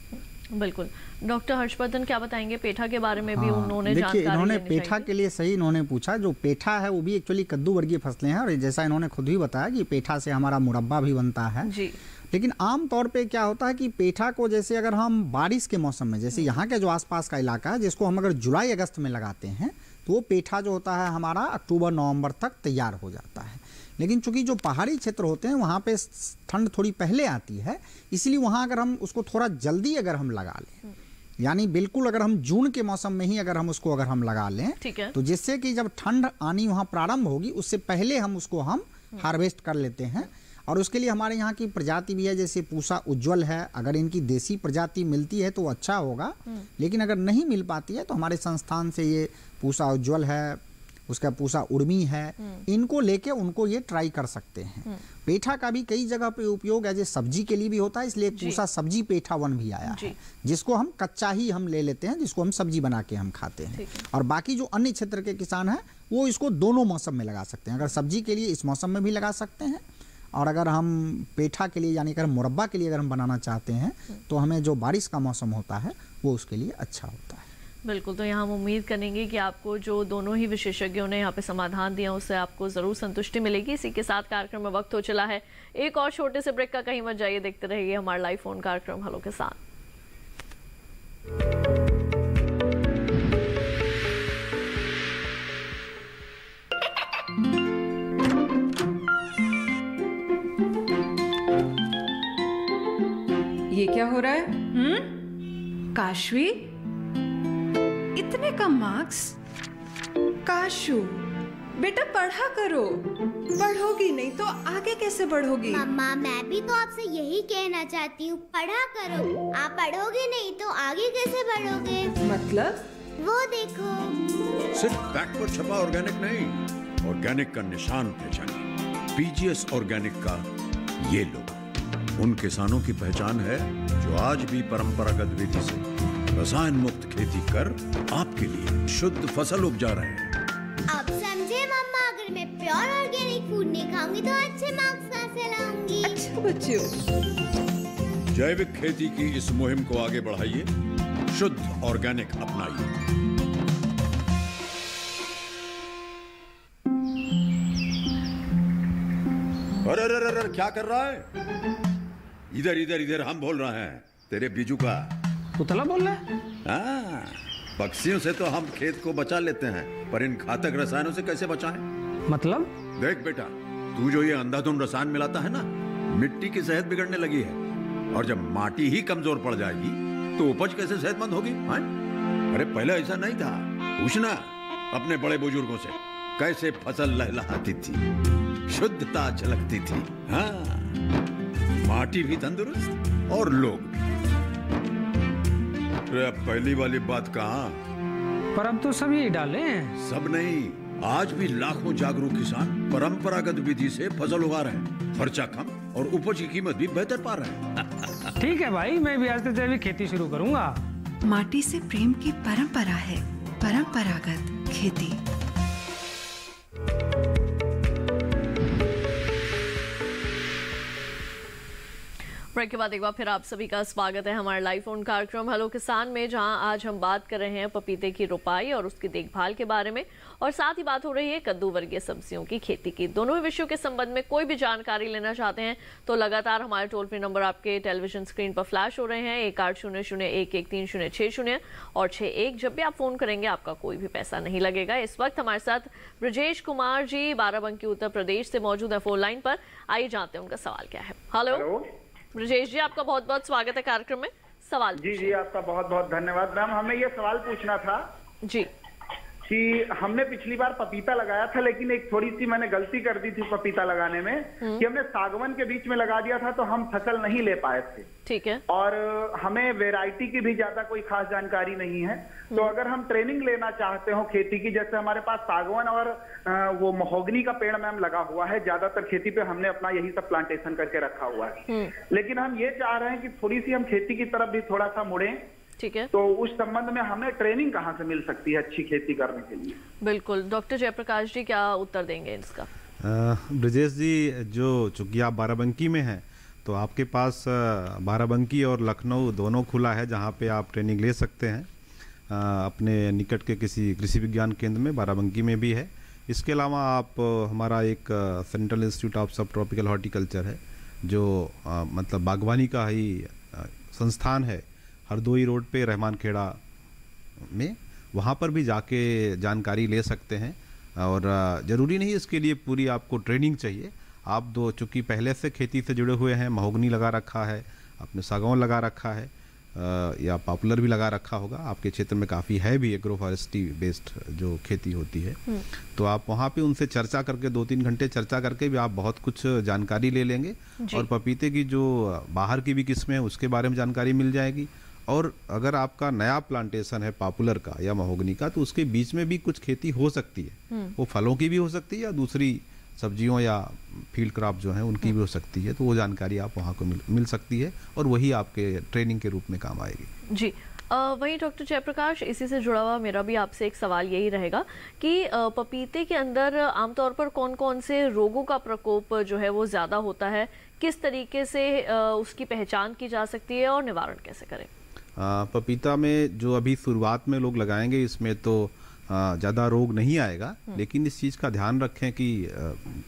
बिल्कुल। डॉक्टर हर्षवर्धन क्या बताएंगे पेठा के बारे में भी? उन्होंने देखिए, इन्होंने पेठा के लिए सही इन्होंने पूछा। जो पेठा है वो भी एक्चुअली कद्दू वर्गीय फसलें हैं और जैसा इन्होंने खुद ही बताया कि पेठा से हमारा मुरब्बा भी बनता है जी। लेकिन आम तौर पे क्या होता है कि पेठा को जैसे अगर हम बारिश के मौसम में, जैसे यहाँ के जो आसपास का इलाका है जिसको हम अगर जुलाई अगस्त में लगाते हैं तो वो पेठा जो होता है हमारा अक्टूबर नवंबर तक तैयार हो जाता है। लेकिन चूंकि जो पहाड़ी क्षेत्र होते हैं वहाँ पे ठंड थोड़ी पहले आती है, इसलिए वहाँ अगर हम उसको थोड़ा जल्दी अगर हम लगा लें, यानी बिल्कुल अगर हम जून के मौसम में ही अगर हम उसको अगर हम लगा लें, तो जिससे कि जब ठंड आनी वहाँ प्रारंभ होगी उससे पहले हम उसको हम हार्वेस्ट कर लेते हैं। और उसके लिए हमारे यहाँ की प्रजाति भी है, जैसे पूसा उज्ज्वल है, अगर इनकी देसी प्रजाति मिलती है तो अच्छा होगा, लेकिन अगर नहीं मिल पाती है तो हमारे संस्थान से ये पूसा उज्ज्वल है, उसका पूसा उर्मी है, इनको लेके उनको ये ट्राई कर सकते हैं। पेठा का भी कई जगह पे उपयोग एज ए सब्जी के लिए भी होता है, इसलिए पूसा सब्जी पेठा वन भी आया है, जिसको हम कच्चा ही हम ले लेते हैं, जिसको हम सब्जी बना के हम खाते हैं। और बाकी जो अन्य क्षेत्र के किसान हैं वो इसको दोनों मौसम में लगा सकते हैं। अगर सब्जी के लिए इस मौसम में भी लगा सकते हैं और अगर हम पेठा के लिए यानी अगर मुरब्बा के लिए अगर हम बनाना चाहते हैं तो हमें जो बारिश का मौसम होता है वो उसके लिए अच्छा होता है। बिल्कुल, तो यहाँ हम उम्मीद करेंगे कि आपको जो दोनों ही विशेषज्ञों ने यहाँ पे समाधान दिया उससे आपको ज़रूर संतुष्टि मिलेगी। इसी के साथ कार्यक्रम में वक्त हो चला है एक और छोटे से ब्रेक का, कहीं मत जाइए, देखते रहिए हमारा लाइव फोन कार्यक्रम हेलो किसान। ये क्या हो रहा है? काशवी, इतने कम मार्क्स? काशू बेटा पढ़ा करो, पढ़ोगी नहीं तो आगे कैसे बढ़ोगी? मम्मा मैं भी तो आपसे यही कहना चाहती हूँ, पढ़ा करो। आप पढ़ोगे नहीं तो आगे कैसे बढ़ोगे? मतलब? वो देखो, सिर्फ बैक पर छपा ऑर्गेनिक नहीं, ऑर्गेनिक का निशान पहचानिए। पीजीएस ऑर्गेनिक का ये लोगो उन किसानों की पहचान है जो आज भी परंपरागत विधि से रसायन मुक्त खेती कर आपके लिए शुद्ध फसल उपजा रहे हैं। अब समझे मम्मा, अगर मैं प्योर ऑर्गेनिक फूड नहीं खाऊंगी तो अच्छे मार्क्स कहाँ से लाऊंगी? अच्छा बच्चों, जैविक खेती की इस मुहिम को आगे बढ़ाइए, शुद्ध ऑर्गेनिक अपनाइए। अरे अरे अरे क्या कर रहा है? इधर इधर इधर, हम बोल रहे हैं तेरे बीजू का। पुतला बोल रहा है? हाँ, पक्षियों से तो हम खेत को बचा लेते हैं, पर इन घातक रसायनों से कैसे बचाएं? मतलब? देख बेटा, तू जो ये अंधाधुंध रसायन मिलाता है ना, मिट्टी की सेहत बिगड़ने लगी है। और जब माटी ही कमजोर पड़ जाएगी तो उपज कैसे सेहतमंद होगी? हाँ? अरे पहले ऐसा नहीं था, पूछना अपने बड़े बुजुर्गों से, कैसे फसल लहलहाती थी, शुद्धता झलकती थी। हाँ, माटी भी तंदुरुस्त और लोग भी। अब पहली वाली बात कहाँ? पर अब तो सब यही डाले हैं। सब नहीं, आज भी लाखों जागरूक किसान परंपरागत विधि से फसल उगा रहे हैं। खर्चा कम और उपज की कीमत भी बेहतर पा रहे हैं। ठीक है भाई, मैं भी आज से जैविक खेती शुरू करूंगा। माटी से प्रेम की परंपरा है परंपरागत खेती। ब्रेक के बाद एक बार फिर आप सभी का स्वागत है हमारे लाइव फोन कार्यक्रम हेलो किसान में, जहां आज हम बात कर रहे हैं पपीते की रोपाई और उसकी देखभाल के बारे में, और साथ ही बात हो रही है कद्दू वर्गीय सब्जियों की खेती की। दोनों ही विषयों के संबंध में कोई भी जानकारी लेना चाहते हैं तो लगातार हमारे टोल फ्री नंबर आपके टेलीविजन स्क्रीन पर फ्लैश हो रहे हैं, 1800113060 और 61। जब भी आप फोन करेंगे आपका कोई भी पैसा नहीं लगेगा। इस वक्त हमारे साथ ब्रजेश कुमार जी बाराबंकी उत्तर प्रदेश से मौजूद है फोन लाइन पर। आइए जानते हैं उनका सवाल क्या है। हेलो ब्रजेश जी, आपका बहुत बहुत स्वागत है कार्यक्रम में। सवाल जी आपका बहुत बहुत धन्यवाद। मैम, हमें ये सवाल पूछना था जी कि हमने पिछली बार पपीता लगाया था, लेकिन एक थोड़ी सी मैंने गलती कर दी थी पपीता लगाने में कि हमने सागवन के बीच में लगा दिया था तो हम फसल नहीं ले पाए थे। ठीक है। और हमें वैरायटी की भी ज्यादा कोई खास जानकारी नहीं है, तो अगर हम ट्रेनिंग लेना चाहते हो खेती की, जैसे हमारे पास सागवन और वो महोगनी का पेड़ मैम लगा हुआ है, ज्यादातर खेती पे हमने अपना यही सब प्लांटेशन करके रखा हुआ है, लेकिन हम ये चाह रहे हैं कि थोड़ी सी हम खेती की तरफ भी थोड़ा सा मुड़े। ठीक है, तो उस संबंध में हमें ट्रेनिंग कहाँ से मिल सकती है अच्छी खेती करने के लिए? बिल्कुल, डॉक्टर जयप्रकाश जी क्या उत्तर देंगे इसका? ब्रजेश जी, जो चूंकि आप बाराबंकी में हैं तो आपके पास बाराबंकी और लखनऊ दोनों खुला है जहाँ पे आप ट्रेनिंग ले सकते हैं। अपने निकट के किसी कृषि विज्ञान केंद्र में बाराबंकी में भी है। इसके अलावा आप हमारा एक सेंट्रल इंस्टीट्यूट ऑफ सब ट्रॉपिकल हॉर्टिकल्चर है जो मतलब बागवानी का ही संस्थान है, हरदोई रोड पे रहमान खेड़ा में, वहाँ पर भी जाके जानकारी ले सकते हैं। और ज़रूरी नहीं इसके लिए पूरी आपको ट्रेनिंग चाहिए। आप दो चूँकि पहले से खेती से जुड़े हुए हैं, महोगनी लगा रखा है, आपने सागौन लगा रखा है या पॉपुलर भी लगा रखा होगा, आपके क्षेत्र में काफ़ी है भी एग्रो फॉरेस्ट्री बेस्ड जो खेती होती है, तो आप वहाँ पे उनसे चर्चा करके 2-3 घंटे चर्चा करके भी आप बहुत कुछ जानकारी ले लेंगे। और पपीते की जो बाहर की भी किस्में हैं उसके बारे में जानकारी मिल जाएगी। और अगर आपका नया प्लांटेशन है पॉपुलर का या महोगनी का तो उसके बीच में भी कुछ खेती हो सकती है, वो फलों की भी हो सकती है या दूसरी सब्जियों या फील्ड क्रॉप जो हैं उनकी भी हो सकती है। तो वो जानकारी आप वहाँ को मिल सकती है और वही आपके ट्रेनिंग के रूप में काम आएगी। जी, वहीं डॉक्टर जयप्रकाश, इसी से जुड़ा हुआ मेरा भी आपसे एक सवाल यही रहेगा कि पपीते के अंदर आमतौर पर कौन कौन से रोगों का प्रकोप जो है वो ज़्यादा होता है, किस तरीके से उसकी पहचान की जा सकती है और निवारण कैसे करें? पपीता में जो अभी शुरुआत में लोग लगाएंगे इसमें तो ज़्यादा रोग नहीं आएगा, लेकिन इस चीज़ का ध्यान रखें कि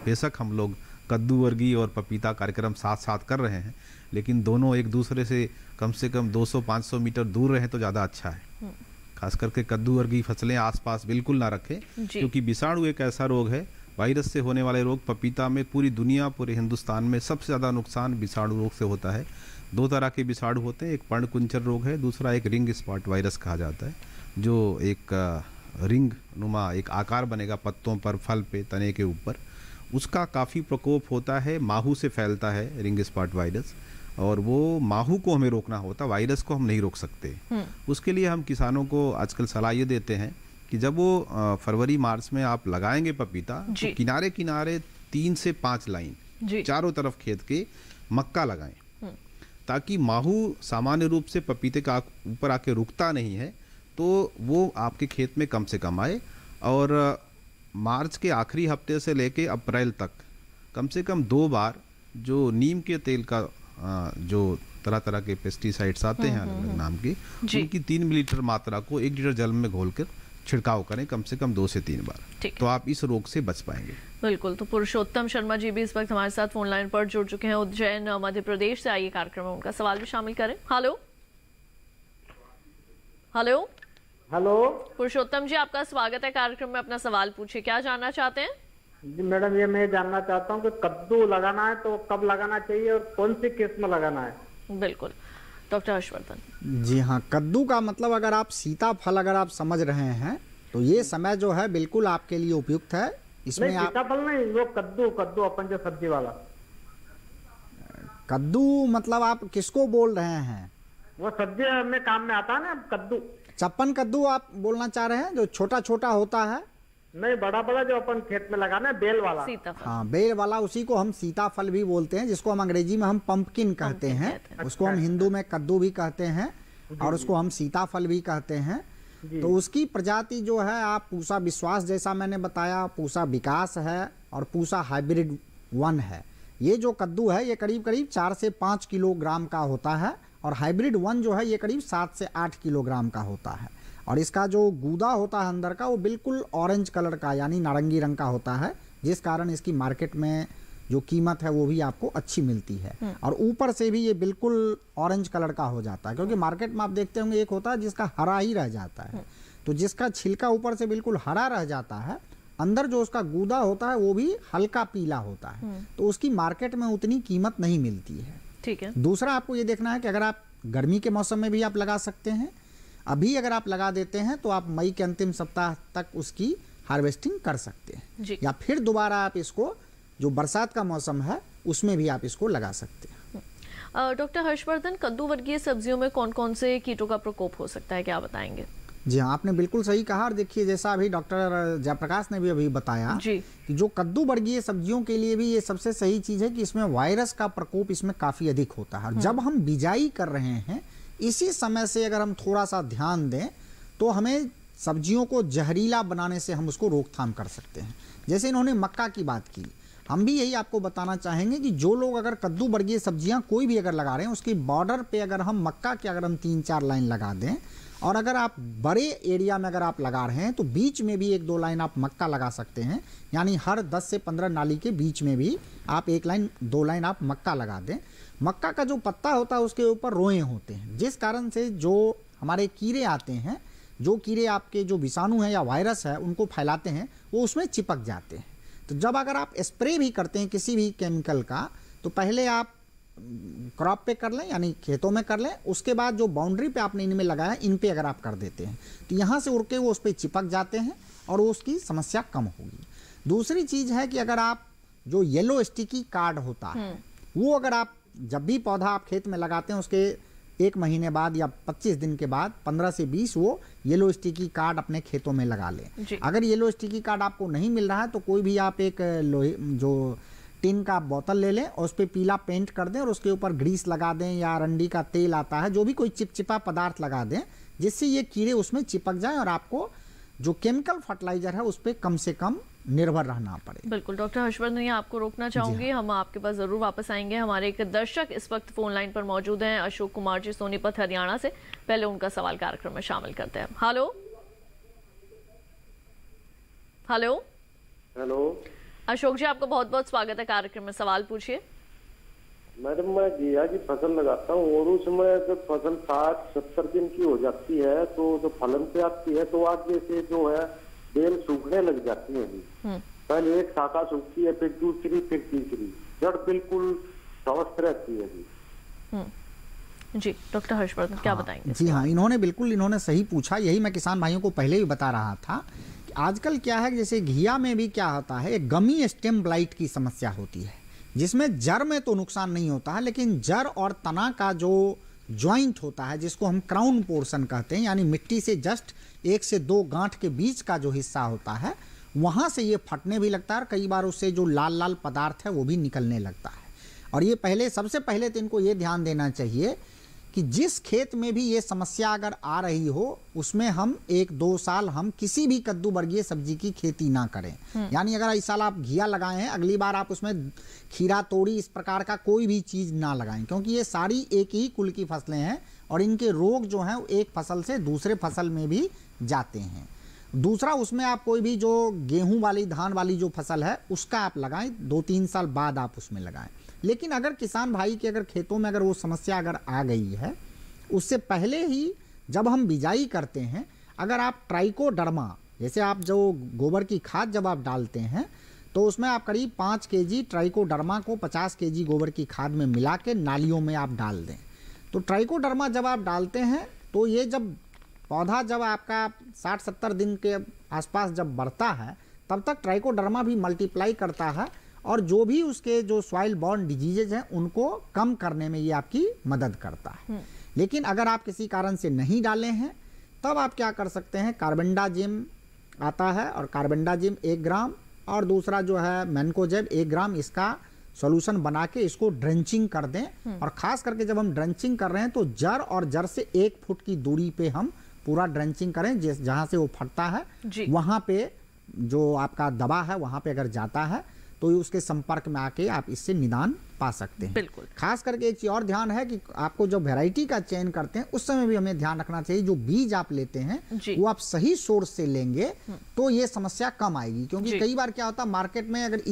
बेशक हम लोग कद्दू वर्गीय और पपीता कार्यक्रम साथ साथ कर रहे हैं, लेकिन दोनों एक दूसरे से कम 200-500 मीटर दूर रहें तो ज़्यादा अच्छा है। खास करके कद्दू वर्गीय फसलें आसपास बिल्कुल ना रखें, क्योंकि विषाणु एक ऐसा रोग है, वायरस से होने वाले रोग पपीता में पूरी दुनिया, पूरे हिंदुस्तान में सबसे ज़्यादा नुकसान विषाणु रोग से होता है। 2 तरह के विषाणु होते हैं, एक पर्णकुंचन रोग है, दूसरा एक रिंग स्पॉट वायरस कहा जाता है, जो एक रिंग नुमा एक आकार बनेगा पत्तों पर, फल पे, तने के ऊपर, उसका काफ़ी प्रकोप होता है, माहू से फैलता है रिंग स्पॉट वायरस, और वो माहू को हमें रोकना होता, वायरस को हम नहीं रोक सकते। उसके लिए हम किसानों को आजकल सलाह ये देते हैं कि जब वो फरवरी मार्च में आप लगाएंगे पपीता, तो किनारे किनारे 3 से 5 लाइन चारों तरफ खेत के मक्का लगाएं, ताकि माहू सामान्य रूप से पपीते का ऊपर आके रुकता नहीं है, तो वो आपके खेत में कम से कम आए। और मार्च के आखिरी हफ्ते से लेके अप्रैल तक कम से कम 2 बार जो नीम के तेल का जो तरह तरह के पेस्टिसाइड्स आते हैं अलग अलग नाम के, उनकी 3 मिलीलीटर मात्रा को 1 लीटर जल में घोलकर छिड़काव करें कम से कम 2 से 3 बार, तो आप इस रोग से बच पाएंगे। बिल्कुल। तो पुरुषोत्तम शर्मा जी भी इस वक्त हमारे साथ फोन लाइन पर जुड़ चुके हैं, उज्जैन मध्य प्रदेश से। आइए कार्यक्रम में उनका सवाल भी शामिल करें। हेलो हेलो हेलो पुरुषोत्तम जी, आपका स्वागत है कार्यक्रम में। अपना सवाल पूछिए, क्या जानना चाहते हैं? जी मैडम, ये मैं जानना चाहता हूँ कि कद्दू लगाना है तो कब लगाना चाहिए और कौन सी किस्म लगाना है? बिल्कुल, डॉक्टर हर्षवर्धन। जी हाँ, कद्दू का मतलब अगर आप सीताफल अगर आप समझ रहे हैं तो ये समय जो है बिल्कुल आपके लिए उपयुक्त है। इसमें नहीं, सीताफल नहीं, वो कद्दू अपन जो सब्जी वाला कद्दू, मतलब आप किसको बोल रहे हैं? वो सब्जी में काम में आता है ना कद्दू। चप्पन कद्दू आप बोलना चाह रहे हैं, जो छोटा छोटा होता है? नहीं, बड़ा बड़ा जो अपन खेत में लगाना है, बेल वाला। हाँ, बेल वाला, उसी को हम सीताफल भी बोलते हैं, जिसको हम अंग्रेजी में हम पंपकिन कहते हैं। उसको हम हिंदू में कद्दू भी कहते हैं और उसको हम सीताफल भी कहते हैं। तो उसकी प्रजाति जो है, आप पूसा विश्वास जैसा मैंने बताया, पूसा विकास है और पूसा हाइब्रिड 1 है। ये जो कद्दू है ये करीब करीब 4 से 5 किलोग्राम का होता है और हाइब्रिड 1 जो है ये करीब 7 से 8 किलोग्राम का होता है। और इसका जो गूदा होता है अंदर का, वो बिल्कुल ऑरेंज कलर का यानी नारंगी रंग का होता है, जिस कारण इसकी मार्केट में जो कीमत है वो भी आपको अच्छी मिलती है। और ऊपर से भी ये बिल्कुल ऑरेंज कलर का हो जाता है, क्योंकि मार्केट में आप देखते होंगे एक होता है जिसका हरा ही रह जाता है, तो जिसका छिलका ऊपर से बिल्कुल हरा रह जाता है, अंदर जो उसका गूदा होता है वो भी हल्का पीला होता है, तो उसकी मार्केट में उतनी कीमत नहीं मिलती है। ठीक है। दूसरा आपको ये देखना है कि अगर आप गर्मी के मौसम में भी आप लगा सकते हैं, अभी अगर आप लगा देते हैं तो आप मई के अंतिम सप्ताह तक उसकी हार्वेस्टिंग कर सकते हैं, या फिर दोबारा आप इसको जो बरसात का मौसम है उसमें भी आप इसको लगा सकते हैं। डॉक्टर हर्षवर्धन, कद्दू वर्गीय सब्जियों में कौन कौन से कीटों का प्रकोप हो सकता है, क्या बताएंगे? जी हाँ, आपने बिल्कुल सही कहा। और देखिए, जैसा अभी डॉक्टर जयप्रकाश ने भी अभी बताया कि जो कद्दू वर्गीय सब्जियों के लिए भी ये सबसे सही चीज़ है कि इसमें वायरस का प्रकोप इसमें काफ़ी अधिक होता है। जब हम बिजाई कर रहे हैं इसी समय से अगर हम थोड़ा सा ध्यान दें तो हमें सब्जियों को जहरीला बनाने से हम उसको रोकथाम कर सकते हैं। जैसे इन्होंने मक्का की बात की, हम भी यही आपको बताना चाहेंगे कि जो लोग अगर कद्दू वर्गीय सब्जियां कोई भी अगर लगा रहे हैं, उसकी बॉर्डर पे अगर हम मक्का के अगर हम 3-4 लाइन लगा दें, और अगर आप बड़े एरिया में अगर आप लगा रहे हैं तो बीच में भी 1-2 लाइन आप मक्का लगा सकते हैं। यानी हर 10 से 15 नाली के बीच में भी आप 1 लाइन 2 लाइन आप मक्का लगा दें। मक्का का जो पत्ता होता है उसके ऊपर रोएं होते हैं, जिस कारण से जो हमारे कीड़े आते हैं, जो कीड़े आपके जो विषाणु हैं या वायरस है उनको फैलाते हैं, वो उसमें चिपक जाते हैं। तो जब अगर आप स्प्रे भी करते हैं किसी भी केमिकल का, तो पहले आप क्रॉप पे कर लें, यानी खेतों में कर लें, उसके बाद जो बाउंड्री पे आपने इनमें लगाया इन पे अगर आप कर देते हैं तो यहाँ से उड़ के वो उस पर चिपक जाते हैं और उसकी समस्या कम होगी। दूसरी चीज़ है कि अगर आप जो येलो स्टिकी कार्ड होता है वो अगर आप जब भी पौधा आप खेत में लगाते हैं उसके 1 महीने बाद या 25 दिन के बाद 15 से 20 वो येलो स्टिकी कार्ड अपने खेतों में लगा लें। अगर येलो स्टिकी कार्ड आपको नहीं मिल रहा है तो कोई भी आप एक लोहे जो टिन का बोतल ले लें और उस पर पीला पेंट कर दें और उसके ऊपर ग्रीस लगा दें या अरंडी का तेल आता है, जो भी कोई चिपचिपा पदार्थ लगा दें जिससे ये कीड़े उसमें चिपक जाएं और आपको जो केमिकल फर्टिलाइजर है उस पर कम से कम निर्भर रहना पड़े। बिल्कुल डॉक्टर हर्षवर्धन, ये आपको रोकना चाहूंगी, हम आपके पास जरूर वापस आएंगे। हमारे एक दर्शक इस वक्त फोन लाइन पर मौजूद हैं, अशोक कुमार जी सोनीपत हरियाणा से। पहले उनका सवाल कार्यक्रम में शामिल करते हैं। हेलो हेलो हेलो अशोक जी, आपका बहुत बहुत स्वागत है कार्यक्रम में, सवाल पूछिए। मैडम, मैं घिया की फसल लगाता हूँ और उसमें जब फसल 60-70 दिन की हो जाती है तो जो फलन पे आती है तो आगे से जो है बेल सूखने लग जाती है जी। पहले एक शाखा सूखती है, फिर दूसरी, फिर तीसरी, जड़ बिल्कुल स्वस्थ रहती है जी। जी डॉक्टर हर्षवर्धन, क्या बताएंगे? जी हाँ, इन्होंने सही पूछा। यही मैं किसान भाइयों को पहले भी बता रहा था कि आजकल क्या है, जैसे घिया में भी क्या होता है, एक गमी स्टेम ब्लाइट की समस्या होती है, जिसमें जड़ में तो नुकसान नहीं होता है, लेकिन जड़ और तना का जो ज्वाइंट होता है, जिसको हम क्राउन पोर्शन कहते हैं, यानी मिट्टी से जस्ट 1 से 2 गांठ के बीच का जो हिस्सा होता है, वहां से ये फटने भी लगता है और कई बार उससे जो लाल लाल पदार्थ है वो भी निकलने लगता है। और ये सबसे पहले तो इनको ये ध्यान देना चाहिए कि जिस खेत में भी ये समस्या अगर आ रही हो उसमें हम 1-2 साल हम किसी भी कद्दू वर्गीय सब्जी की खेती ना करें। यानी अगर इस साल आप घिया लगाए हैं, अगली बार आप उसमें खीरा, तोड़ी, इस प्रकार का कोई भी चीज ना लगाएं, क्योंकि ये सारी एक ही कुल की फसलें हैं और इनके रोग जो हैं एक फसल से दूसरे फसल में भी जाते हैं। दूसरा, उसमें आप कोई भी जो गेहूं वाली, धान वाली जो फसल है उसका आप लगाएं, 2-3 साल बाद आप उसमें लगाएं। लेकिन अगर किसान भाई के अगर खेतों में अगर वो समस्या अगर आ गई है, उससे पहले ही जब हम बिजाई करते हैं, अगर आप ट्राइकोडर्मा, जैसे आप जो गोबर की खाद जब आप डालते हैं तो उसमें आप करीब 5 केजी ट्राइकोडर्मा को 50 केजी गोबर की खाद में मिला के नालियों में आप डाल दें। तो ट्राइकोडर्मा जब आप डालते हैं तो ये जब पौधा जब आपका 60-70 दिन के आसपास जब बढ़ता है, तब तक ट्राइकोडर्मा भी मल्टीप्लाई करता है और जो भी उसके जो सॉइल बॉर्न डिजीजेज हैं उनको कम करने में ये आपकी मदद करता है। लेकिन अगर आप किसी कारण से नहीं डाले हैं तब आप क्या कर सकते हैं, कार्बेंडाजिम आता है और कार्बेंडाजिम 1 ग्राम और दूसरा जो है मैनकोजेब 1 ग्राम, इसका सॉल्यूशन बना के इसको ड्रेंचिंग कर दें। और खास करके जब हम ड्रेंचिंग कर रहे हैं तो जड़ और जड़ से 1 फुट की दूरी पे हम पूरा ड्रेंचिंग करें, जहां से वो फटता है वहां पे जो आपका दवा है वहां पे अगर जाता है तो उसके संपर्क में आके आप इससे निदान पा सकते हैं। बिल्कुल। खास करके एक चीज और ध्यान है कि आपको जब वैरायटी का चयन करते हैं उस समय भी हमें ध्यान रखना चाहिए, जो बीज आप लेते हैं वो आप सही सोर्स से लेंगे तो ये समस्या कम आएगी। क्योंकि कई बार क्या होता है, मार्केट में अगर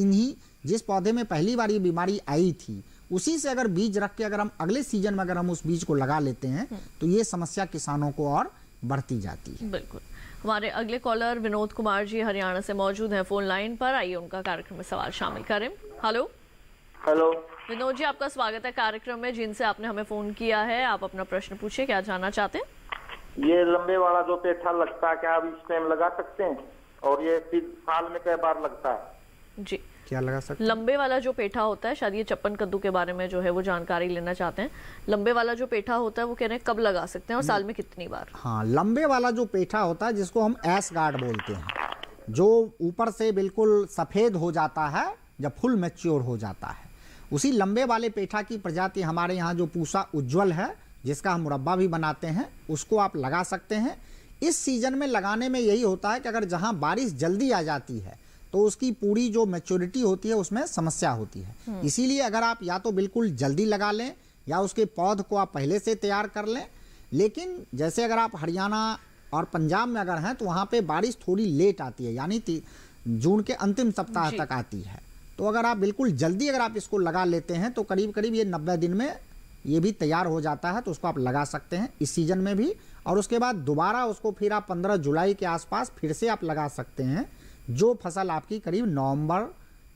जिस पौधे में पहली बार ये बीमारी आई थी उसी से अगर बीज रख के अगर हम अगले सीजन में अगर हम उस बीज को लगा लेते हैं तो ये समस्या किसानों को और बढ़ती जाती है। बिल्कुल। हमारे अगले कॉलर विनोद कुमार जी हरियाणा से मौजूद हैं फोन लाइन पर, आइए उनका कार्यक्रम में सवाल शामिल करें। हेलो हेलो विनोद जी, आपका स्वागत है कार्यक्रम में, जिनसे आपने हमें फोन किया है। आप अपना प्रश्न पूछिए, क्या जानना चाहते हैं? ये लंबे वाला जो पेठा लगता है, क्या आप इस टाइम लगा सकते हैं? और ये फिर साल में कई बार लगता है? जी, क्या लगा सकते हैं? लंबे वाला जो पेठा होता है, शायद ये चप्पन कद्दू के बारे में जो है वो जानकारी लेना चाहते हैं। लंबे वाला जो पेठा होता है वो कह रहे हैं कब लगा सकते हैं और साल में कितनी बार? हाँ, लंबे वाला जो पेठा होता है जिसको हम एस गार्ड बोलते हैं, जो ऊपर से बिल्कुल सफेद हो जाता है जब फुल मैच्योर हो जाता है, उसी लंबे वाले पेठा की प्रजाति हमारे यहाँ जो पूसा उज्जवल है, जिसका हम मुरब्बा भी बनाते हैं, उसको आप लगा सकते हैं। इस सीजन में लगाने में यही होता है कि अगर जहाँ बारिश जल्दी आ जाती है तो उसकी पूरी जो मैच्योरिटी होती है उसमें समस्या होती है। इसीलिए अगर आप या तो बिल्कुल जल्दी लगा लें या उसके पौध को आप पहले से तैयार कर लें। लेकिन जैसे अगर आप हरियाणा और पंजाब में अगर हैं तो वहाँ पे बारिश थोड़ी लेट आती है, यानी जून के अंतिम सप्ताह तक आती है। तो अगर आप बिल्कुल जल्दी अगर आप इसको लगा लेते हैं तो करीब करीब ये 90 दिन में ये भी तैयार हो जाता है, तो उसको आप लगा सकते हैं इस सीजन में भी। और उसके बाद दोबारा उसको फिर आप 15 जुलाई के आसपास फिर से आप लगा सकते हैं, जो फसल आपकी करीब नवंबर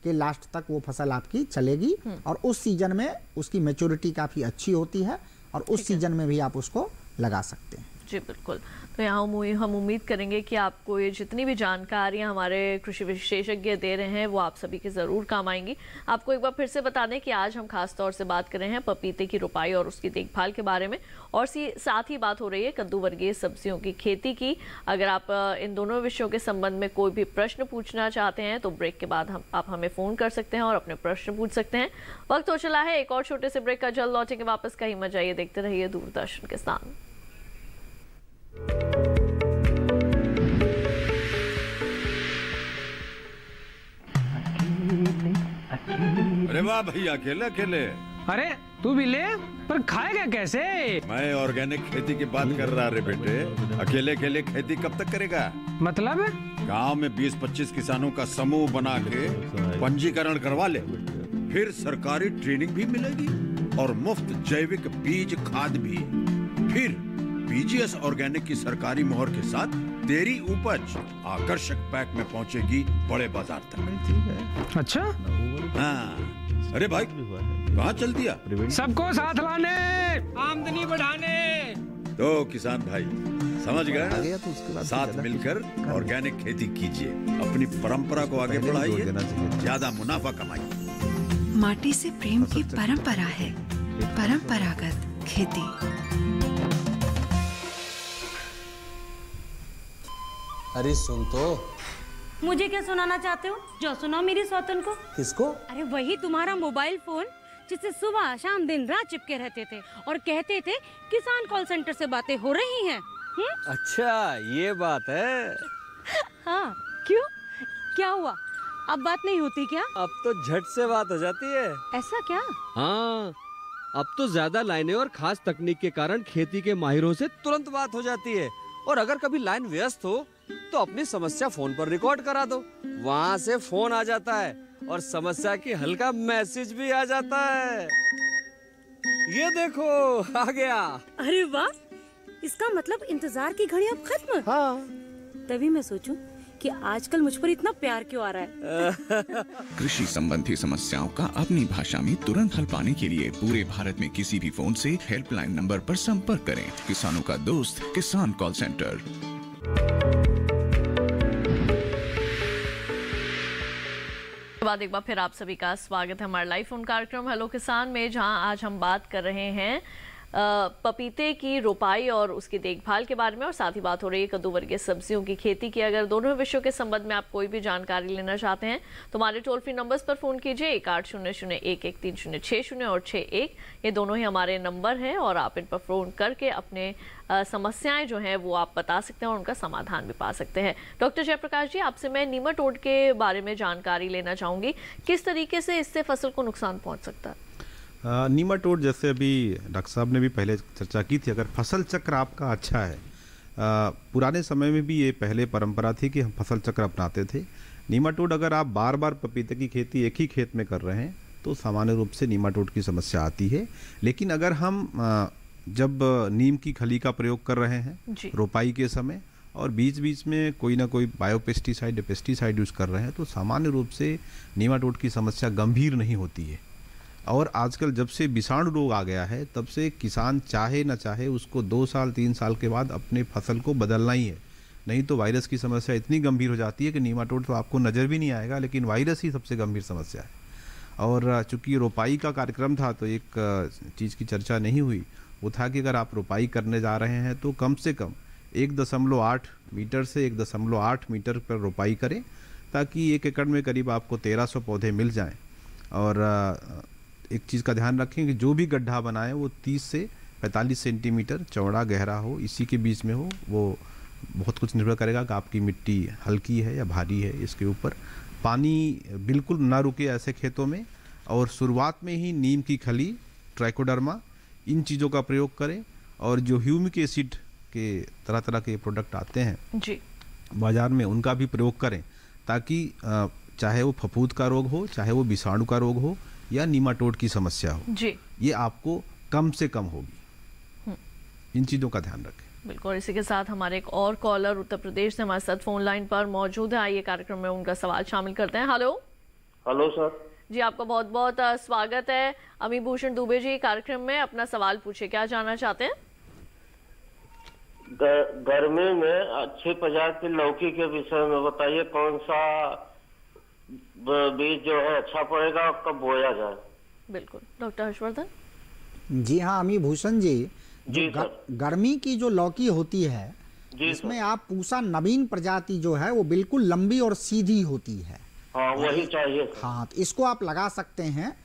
के लास्ट तक वो फसल आपकी चलेगी। और उस सीजन में उसकी मैच्योरिटी काफ़ी अच्छी होती है और उस सीजन में भी आप उसको लगा सकते हैं। जी बिल्कुल। तो यहाँ हम उम्मीद करेंगे कि आपको ये जितनी भी जानकारियाँ हमारे कृषि विशेषज्ञ दे रहे हैं वो आप सभी के ज़रूर काम आएंगी। आपको एक बार फिर से बता दें कि आज हम खास तौर से बात कर रहे हैं पपीते की रोपाई और उसकी देखभाल के बारे में, और साथ ही बात हो रही है कद्दू वर्गीय सब्जियों की खेती की। अगर आप इन दोनों विषयों के संबंध में कोई भी प्रश्न पूछना चाहते हैं तो ब्रेक के बाद आप हमें फ़ोन कर सकते हैं और अपने प्रश्न पूछ सकते हैं। वक्त हो चला है एक और छोटे से ब्रेक का, जल्द लौटेंगे वापस, कहीं मत जाइए, देखते रहिए दूरदर्शन किसान। अरे वाह भैया, अकेले अकेले। अरे तू भी ले, पर खाएगा कैसे? मैं ऑर्गेनिक खेती की बात कर रहा रे बेटे। अकेले अकेले खेती कब तक करेगा? मतलब गांव में 20-25 किसानों का समूह बना के पंजीकरण करवा ले, फिर सरकारी ट्रेनिंग भी मिलेगी और मुफ्त जैविक बीज खाद भी। फिर बीजीएस ऑर्गेनिक की सरकारी मोहर के साथ तेरी उपज आकर्षक पैक में पहुंचेगी बड़े बाजार तक। अच्छा? हाँ। अरे भाई कहाँ चल दिया? सबको साथ लाने, आमदनी बढ़ाने। तो किसान भाई समझ गए, साथ मिलकर ऑर्गेनिक खेती कीजिए, अपनी परंपरा को आगे बढ़ाइए, ज्यादा मुनाफा कमाइए। माटी से प्रेम की परंपरा है परंपरागत खेती। अरे सुन तो। मुझे क्या सुनाना चाहते हो? जो सुनाओ मेरी सौतन को। किसको? अरे वही तुम्हारा मोबाइल फोन जिससे सुबह शाम दिन रात चिपके रहते थे और कहते थे किसान कॉल सेंटर से बातें हो रही हैं। अच्छा ये बात है। हाँ क्यों, क्या हुआ? अब बात नहीं होती क्या? अब तो झट से बात हो जाती है। ऐसा क्या? हाँ, अब तो ज्यादा लाइनें और खास तकनीक के कारण खेती के माहिरों से तुरंत बात हो जाती है। और अगर कभी लाइन व्यस्त हो तो अपनी समस्या फोन पर रिकॉर्ड करा दो, वहाँ से फोन आ जाता है और समस्या की हल का मैसेज भी आ जाता है। ये देखो आ गया। अरे वाह, इसका मतलब इंतजार की घड़ी अब खत्म। हाँ। तभी मैं सोचूं कि आजकल मुझ पर इतना प्यार क्यों आ रहा है। कृषि संबंधी समस्याओं का अपनी भाषा में तुरंत हल पाने के लिए पूरे भारत में किसी भी फोन से हेल्पलाइन नंबर पर संपर्क करें। किसानों का दोस्त किसान कॉल सेंटर। बाद एक बार फिर आप सभी का स्वागत है हमारे लाइव फोन कार्यक्रम हेलो किसान में, जहां आज हम बात कर रहे हैं पपीते की रोपाई और उसकी देखभाल के बारे में, और साथ ही बात हो रही है कद्दू वर्गीय सब्जियों की खेती की। अगर दोनों विषयों के संबंध में आप कोई भी जानकारी लेना चाहते हैं तो हमारे टोल फ्री नंबर्स पर फोन कीजिए 1800-113060 और 61। ये दोनों ही हमारे नंबर हैं और आप इन पर फोन करके अपने समस्याएं जो हैं वो आप बता सकते हैं और उनका समाधान भी पा सकते हैं। डॉक्टर जयप्रकाश जी, आपसे मैं नीमाटोड के बारे में जानकारी लेना चाहूँगी, किस तरीके से इससे फसल को नुकसान पहुँच सकता है? नीमाटोड जैसे अभी डॉक्टर साहब ने भी पहले चर्चा की थी, अगर फसल चक्र आपका अच्छा है, पुराने समय में भी ये पहले परंपरा थी कि हम फसल चक्र अपनाते थे। नीमाटोड अगर आप बार बार पपीते की खेती एक ही खेत में कर रहे हैं तो सामान्य रूप से नीमाटोड की समस्या आती है। लेकिन अगर हम जब नीम की खली का प्रयोग कर रहे हैं रोपाई के समय और बीच बीच में कोई ना कोई बायोपेस्टिसाइड या पेस्टिसाइड यूज़ कर रहे हैं तो सामान्य रूप से नीमाटोड की समस्या गंभीर नहीं होती है। और आजकल जब से विषाणु रोग आ गया है तब से किसान चाहे ना चाहे उसको 2 साल 3 साल के बाद अपने फसल को बदलना ही है, नहीं तो वायरस की समस्या इतनी गंभीर हो जाती है कि नीमाटोड तो आपको नज़र भी नहीं आएगा, लेकिन वायरस ही सबसे गंभीर समस्या है। और चूँकि रोपाई का कार्यक्रम था तो एक चीज़ की चर्चा नहीं हुई, वो था कि अगर आप रोपाई करने जा रहे हैं तो कम से कम 1.8 मीटर से 1.8 मीटर पर रोपाई करें, ताकि 1 एकड़ में करीब आपको 1300 पौधे मिल जाएं। और एक चीज़ का ध्यान रखें कि जो भी गड्ढा बनाएं वो 30 से 45 सेंटीमीटर चौड़ा गहरा हो, इसी के बीच में हो। वो बहुत कुछ निर्भर करेगा कि आपकी मिट्टी हल्की है या भारी है, इसके ऊपर पानी बिल्कुल ना रुके ऐसे खेतों में। और शुरुआत में ही नीम की खली, ट्राइकोडर्मा, इन चीज़ों का प्रयोग करें। और जो ह्यूमिक एसिड के तरह तरह के प्रोडक्ट आते हैं जी बाजार में, उनका भी प्रयोग करें, ताकि चाहे वो फफूंद का रोग हो, चाहे वो विषाणु का रोग हो या नीमाटोड की समस्या हो जी, ये आपको कम से कम होगी। इन चीज़ों का ध्यान रखें। बिल्कुल। इसी के साथ हमारे एक और कॉलर उत्तर प्रदेश से हमारे साथ फोन लाइन पर मौजूद है, आइए कार्यक्रम में उनका सवाल शामिल करते हैं। हेलो। हेलो सर जी, आपका बहुत बहुत स्वागत है अमिभूषण दुबे जी कार्यक्रम में। अपना सवाल पूछिए, क्या जानना चाहते हैं? गर्मी में अच्छी प्रजाति की लौकी के विषय में बताइए, कौन सा बीज जो है अच्छा पड़ेगा और कब बोया जाए? बिल्कुल डॉक्टर हर्षवर्धन। जी हाँ अमी भूषण जी, गर्मी की जो लौकी होती है इसमें आप पूसा नवीन प्रजाति जो है वो बिल्कुल लंबी और सीधी होती है। हाँ वही चाहिए। हाँ तो इसको आप लगा सकते हैं,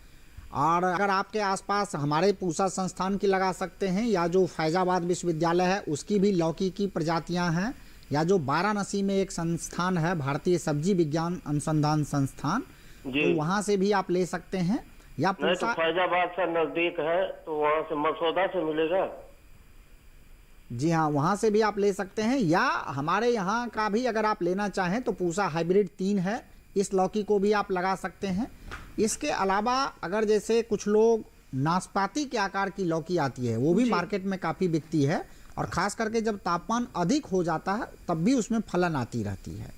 और अगर आपके आसपास हमारे पूसा संस्थान की लगा सकते हैं, या जो फैजाबाद विश्वविद्यालय है उसकी भी लौकी की प्रजातियां हैं, या जो वाराणसी में एक संस्थान है भारतीय सब्जी विज्ञान अनुसंधान संस्थान, तो वहां से भी आप ले सकते हैं। या नहीं तो फैजाबाद से नजदीक है तो वहाँ से मसौदा से मिलेगा। जी हाँ वहाँ से भी आप ले सकते हैं, या हमारे यहाँ का भी अगर आप लेना चाहें तो पूसा हाइब्रिड 3 है, इस लौकी को भी आप लगा सकते हैं। इसके अलावा अगर जैसे कुछ लोग नाशपाती के आकार की लौकी आती है वो भी मार्केट में काफ़ी बिकती है, और ख़ास करके जब तापमान अधिक हो जाता है तब भी उसमें फलन आती रहती है,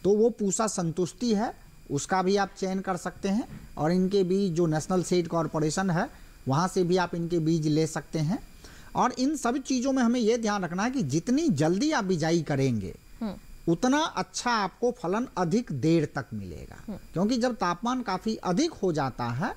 तो वो पूसा संतुष्टि है, उसका भी आप चयन कर सकते हैं। और इनके बीज जो नेशनल सीड कॉरपोरेशन है वहाँ से भी आप इनके बीज ले सकते हैं। और इन सभी चीज़ों में हमें ये ध्यान रखना है कि जितनी जल्दी आप बिजाई करेंगे उतना अच्छा आपको फलन अधिक देर तक मिलेगा, क्योंकि जब तापमान काफ़ी अधिक हो जाता है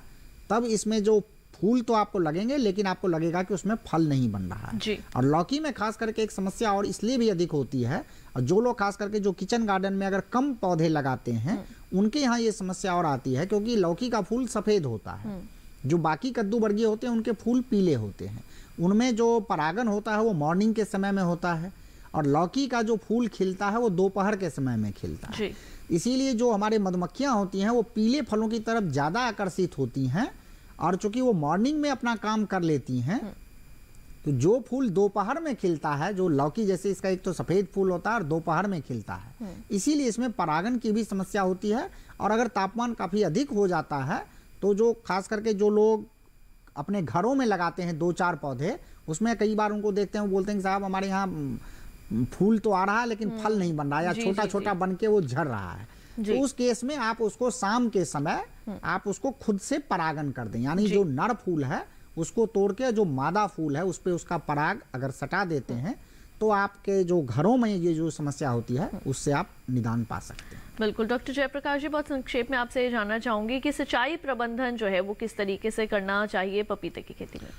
तब इसमें जो फूल तो आपको लगेंगे लेकिन आपको लगेगा कि उसमें फल नहीं बन रहा है। और लौकी में खास करके एक समस्या और इसलिए भी अधिक होती है, और जो लोग खास करके जो किचन गार्डन में अगर कम पौधे लगाते हैं उनके यहाँ ये समस्या और आती है, क्योंकि लौकी का फूल सफ़ेद होता है, जो बाकी कद्दू वर्गीय होते हैं उनके फूल पीले होते हैं, उनमें जो परागन होता है वो मॉर्निंग के समय में होता है, और लौकी का जो फूल खिलता है वो दोपहर के समय में खिलता है। इसीलिए जो हमारे मधुमक्खियाँ होती हैं वो पीले फलों की तरफ ज़्यादा आकर्षित होती हैं, और चूंकि वो मॉर्निंग में अपना काम कर लेती हैं तो जो फूल दोपहर में खिलता है, जो लौकी जैसे इसका एक तो सफ़ेद फूल होता है और दोपहर में खिलता है, इसीलिए इसमें परागन की भी समस्या होती है। और अगर तापमान काफ़ी अधिक हो जाता है तो जो खास करके जो लोग अपने घरों में लगाते हैं 2-4 पौधे, उसमें कई बार उनको देखते हैं वो बोलते हैं कि साहब हमारे यहाँ फूल तो आ रहा है लेकिन फल नहीं बन रहा, या छोटा छोटा बन के वो झड़ रहा है, तो उस केस में आप उसको शाम के समय आप उसको खुद से परागन कर दें, यानी जो नर फूल है उसको तोड़ के जो मादा फूल है उस पे उसका पराग अगर सटा देते हैं तो आपके जो घरों में ये जो समस्या होती है उससे आप निदान पा सकते हैं। बिल्कुल डॉक्टर जयप्रकाश जी, बहुत संक्षेप में आपसे ये जानना चाहूंगी कि सिंचाई प्रबंधन जो है वो किस तरीके से करना चाहिए पपीते की खेती में?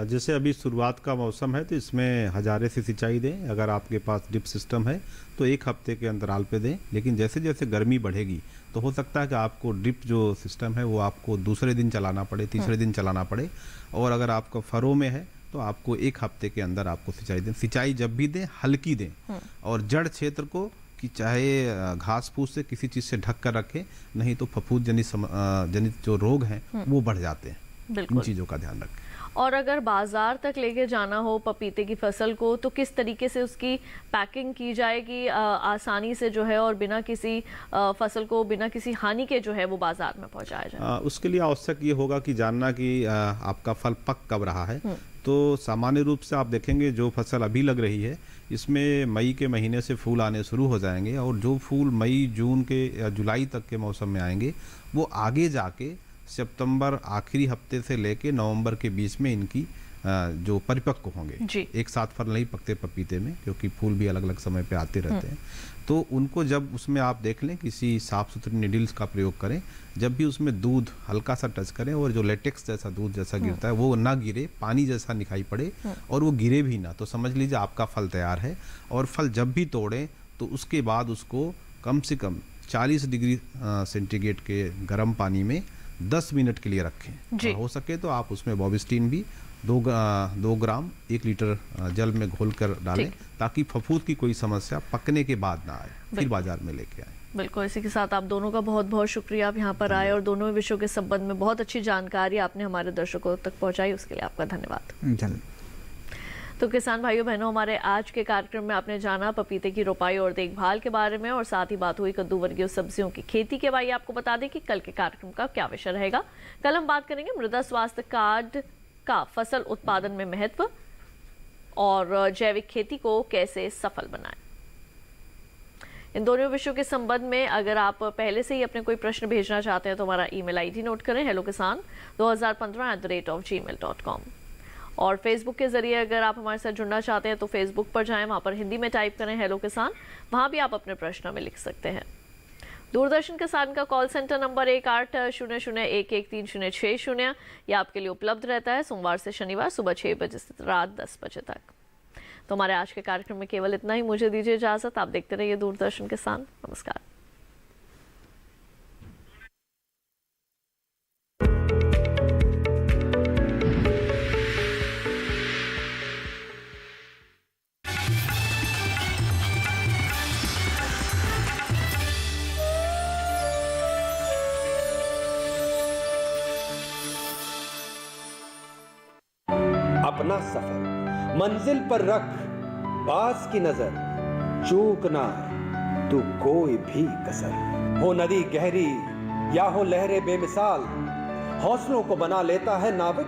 जैसे अभी शुरुआत का मौसम है तो इसमें हजारे से सिंचाई दें, अगर आपके पास ड्रिप सिस्टम है तो 1 हफ्ते के अंतराल पे दें, लेकिन जैसे जैसे गर्मी बढ़ेगी तो हो सकता है कि आपको ड्रिप जो सिस्टम है वो आपको दूसरे दिन चलाना पड़े, तीसरे दिन चलाना पड़े, और अगर आपका फरों में है तो आपको 1 हफ्ते के अंदर आपको सिंचाई दें। सिंचाई जब भी दें हल्की दें, और जड़ क्षेत्र को कि चाहे घास फूस से किसी चीज़ से ढक कर रखें, नहीं तो फफूंद जनित जो रोग हैं वो बढ़ जाते हैं। इन चीज़ों का ध्यान रखें। और अगर बाजार तक लेके जाना हो पपीते की फसल को तो किस तरीके से उसकी पैकिंग की जाएगी आसानी से जो है, और बिना किसी फसल को बिना किसी हानि के जो है वो बाजार में पहुंचाया जाए? उसके लिए आवश्यक ये होगा कि जानना कि आपका फल पक कब रहा है। तो सामान्य रूप से आप देखेंगे जो फसल अभी लग रही है इसमें मई के महीने से फूल आने शुरू हो जाएंगे, और जो फूल मई जून के या जुलाई तक के मौसम में आएंगे वो आगे जाके सितंबर आखिरी हफ्ते से लेके नवंबर के बीच में इनकी जो परिपक्व होंगे। एक साथ फल नहीं पकते पपीते में, क्योंकि फूल भी अलग अलग समय पे आते रहते हैं। तो उनको जब उसमें आप देख लें किसी साफ सुथरी निडल्स का प्रयोग करें, जब भी उसमें दूध हल्का सा टच करें और जो लेटेक्स जैसा दूध जैसा गिरता है वो ना गिरे, पानी जैसा दिखाई पड़े और वो गिरे भी ना, तो समझ लीजिए आपका फल तैयार है। और फल जब भी तोड़ें तो उसके बाद उसको कम से कम 40 डिग्री सेंटीग्रेड के गर्म पानी में 10 मिनट के लिए रखें। हो सके तो आप उसमें बॉबिस्टीन भी 2 ग्राम 1 लीटर जल में घोल कर डालें, ताकि फफूंद की कोई समस्या पकने के बाद ना आए, फिर बाजार में लेके आए। बिल्कुल, इसी के साथ आप दोनों का बहुत बहुत शुक्रिया, आप यहाँ पर आए और दोनों विषयों के संबंध में बहुत अच्छी जानकारी आपने हमारे दर्शकों तक पहुँचाई, उसके लिए आपका धन्यवाद। तो किसान भाइयों बहनों, हमारे आज के कार्यक्रम में आपने जाना पपीते की रोपाई और देखभाल के बारे में, और साथ ही बात हुई कद्दू वर्गीय सब्जियों की खेती के बारे में। आपको बता दें कि कल के कार्यक्रम का क्या विषय रहेगा। कल हम बात करेंगे मृदा स्वास्थ्य कार्ड का फसल उत्पादन में महत्व और जैविक खेती को कैसे सफल बनाएं। इन दोनों विषयों के संबंध में अगर आप पहले से ही अपने कोई प्रश्न भेजना चाहते हैं तो हमारा ईमेल आईडी नोट करें, hellokisan2015@gmail.com। और फेसबुक के जरिए अगर आप हमारे साथ जुड़ना चाहते हैं तो फेसबुक पर जाएं, वहाँ पर हिंदी में टाइप करें हेलो किसान, वहाँ भी आप अपने प्रश्न में लिख सकते हैं। दूरदर्शन किसान का कॉल सेंटर नंबर 1800111306 यह आपके लिए उपलब्ध रहता है सोमवार से शनिवार सुबह 6 बजे से रात 10 बजे तक। तो हमारे आज के कार्यक्रम में केवल इतना ही। मुझे दीजिए इजाजत। आप देखते रहिए दूरदर्शन किसान। नमस्कार। अपना सफर मंजिल पर रख पास की नजर, चूक ना तू कोई भी कसर। हो नदी गहरी या हो लहरें बेमिसाल, हौसलों को बना लेता है नाविक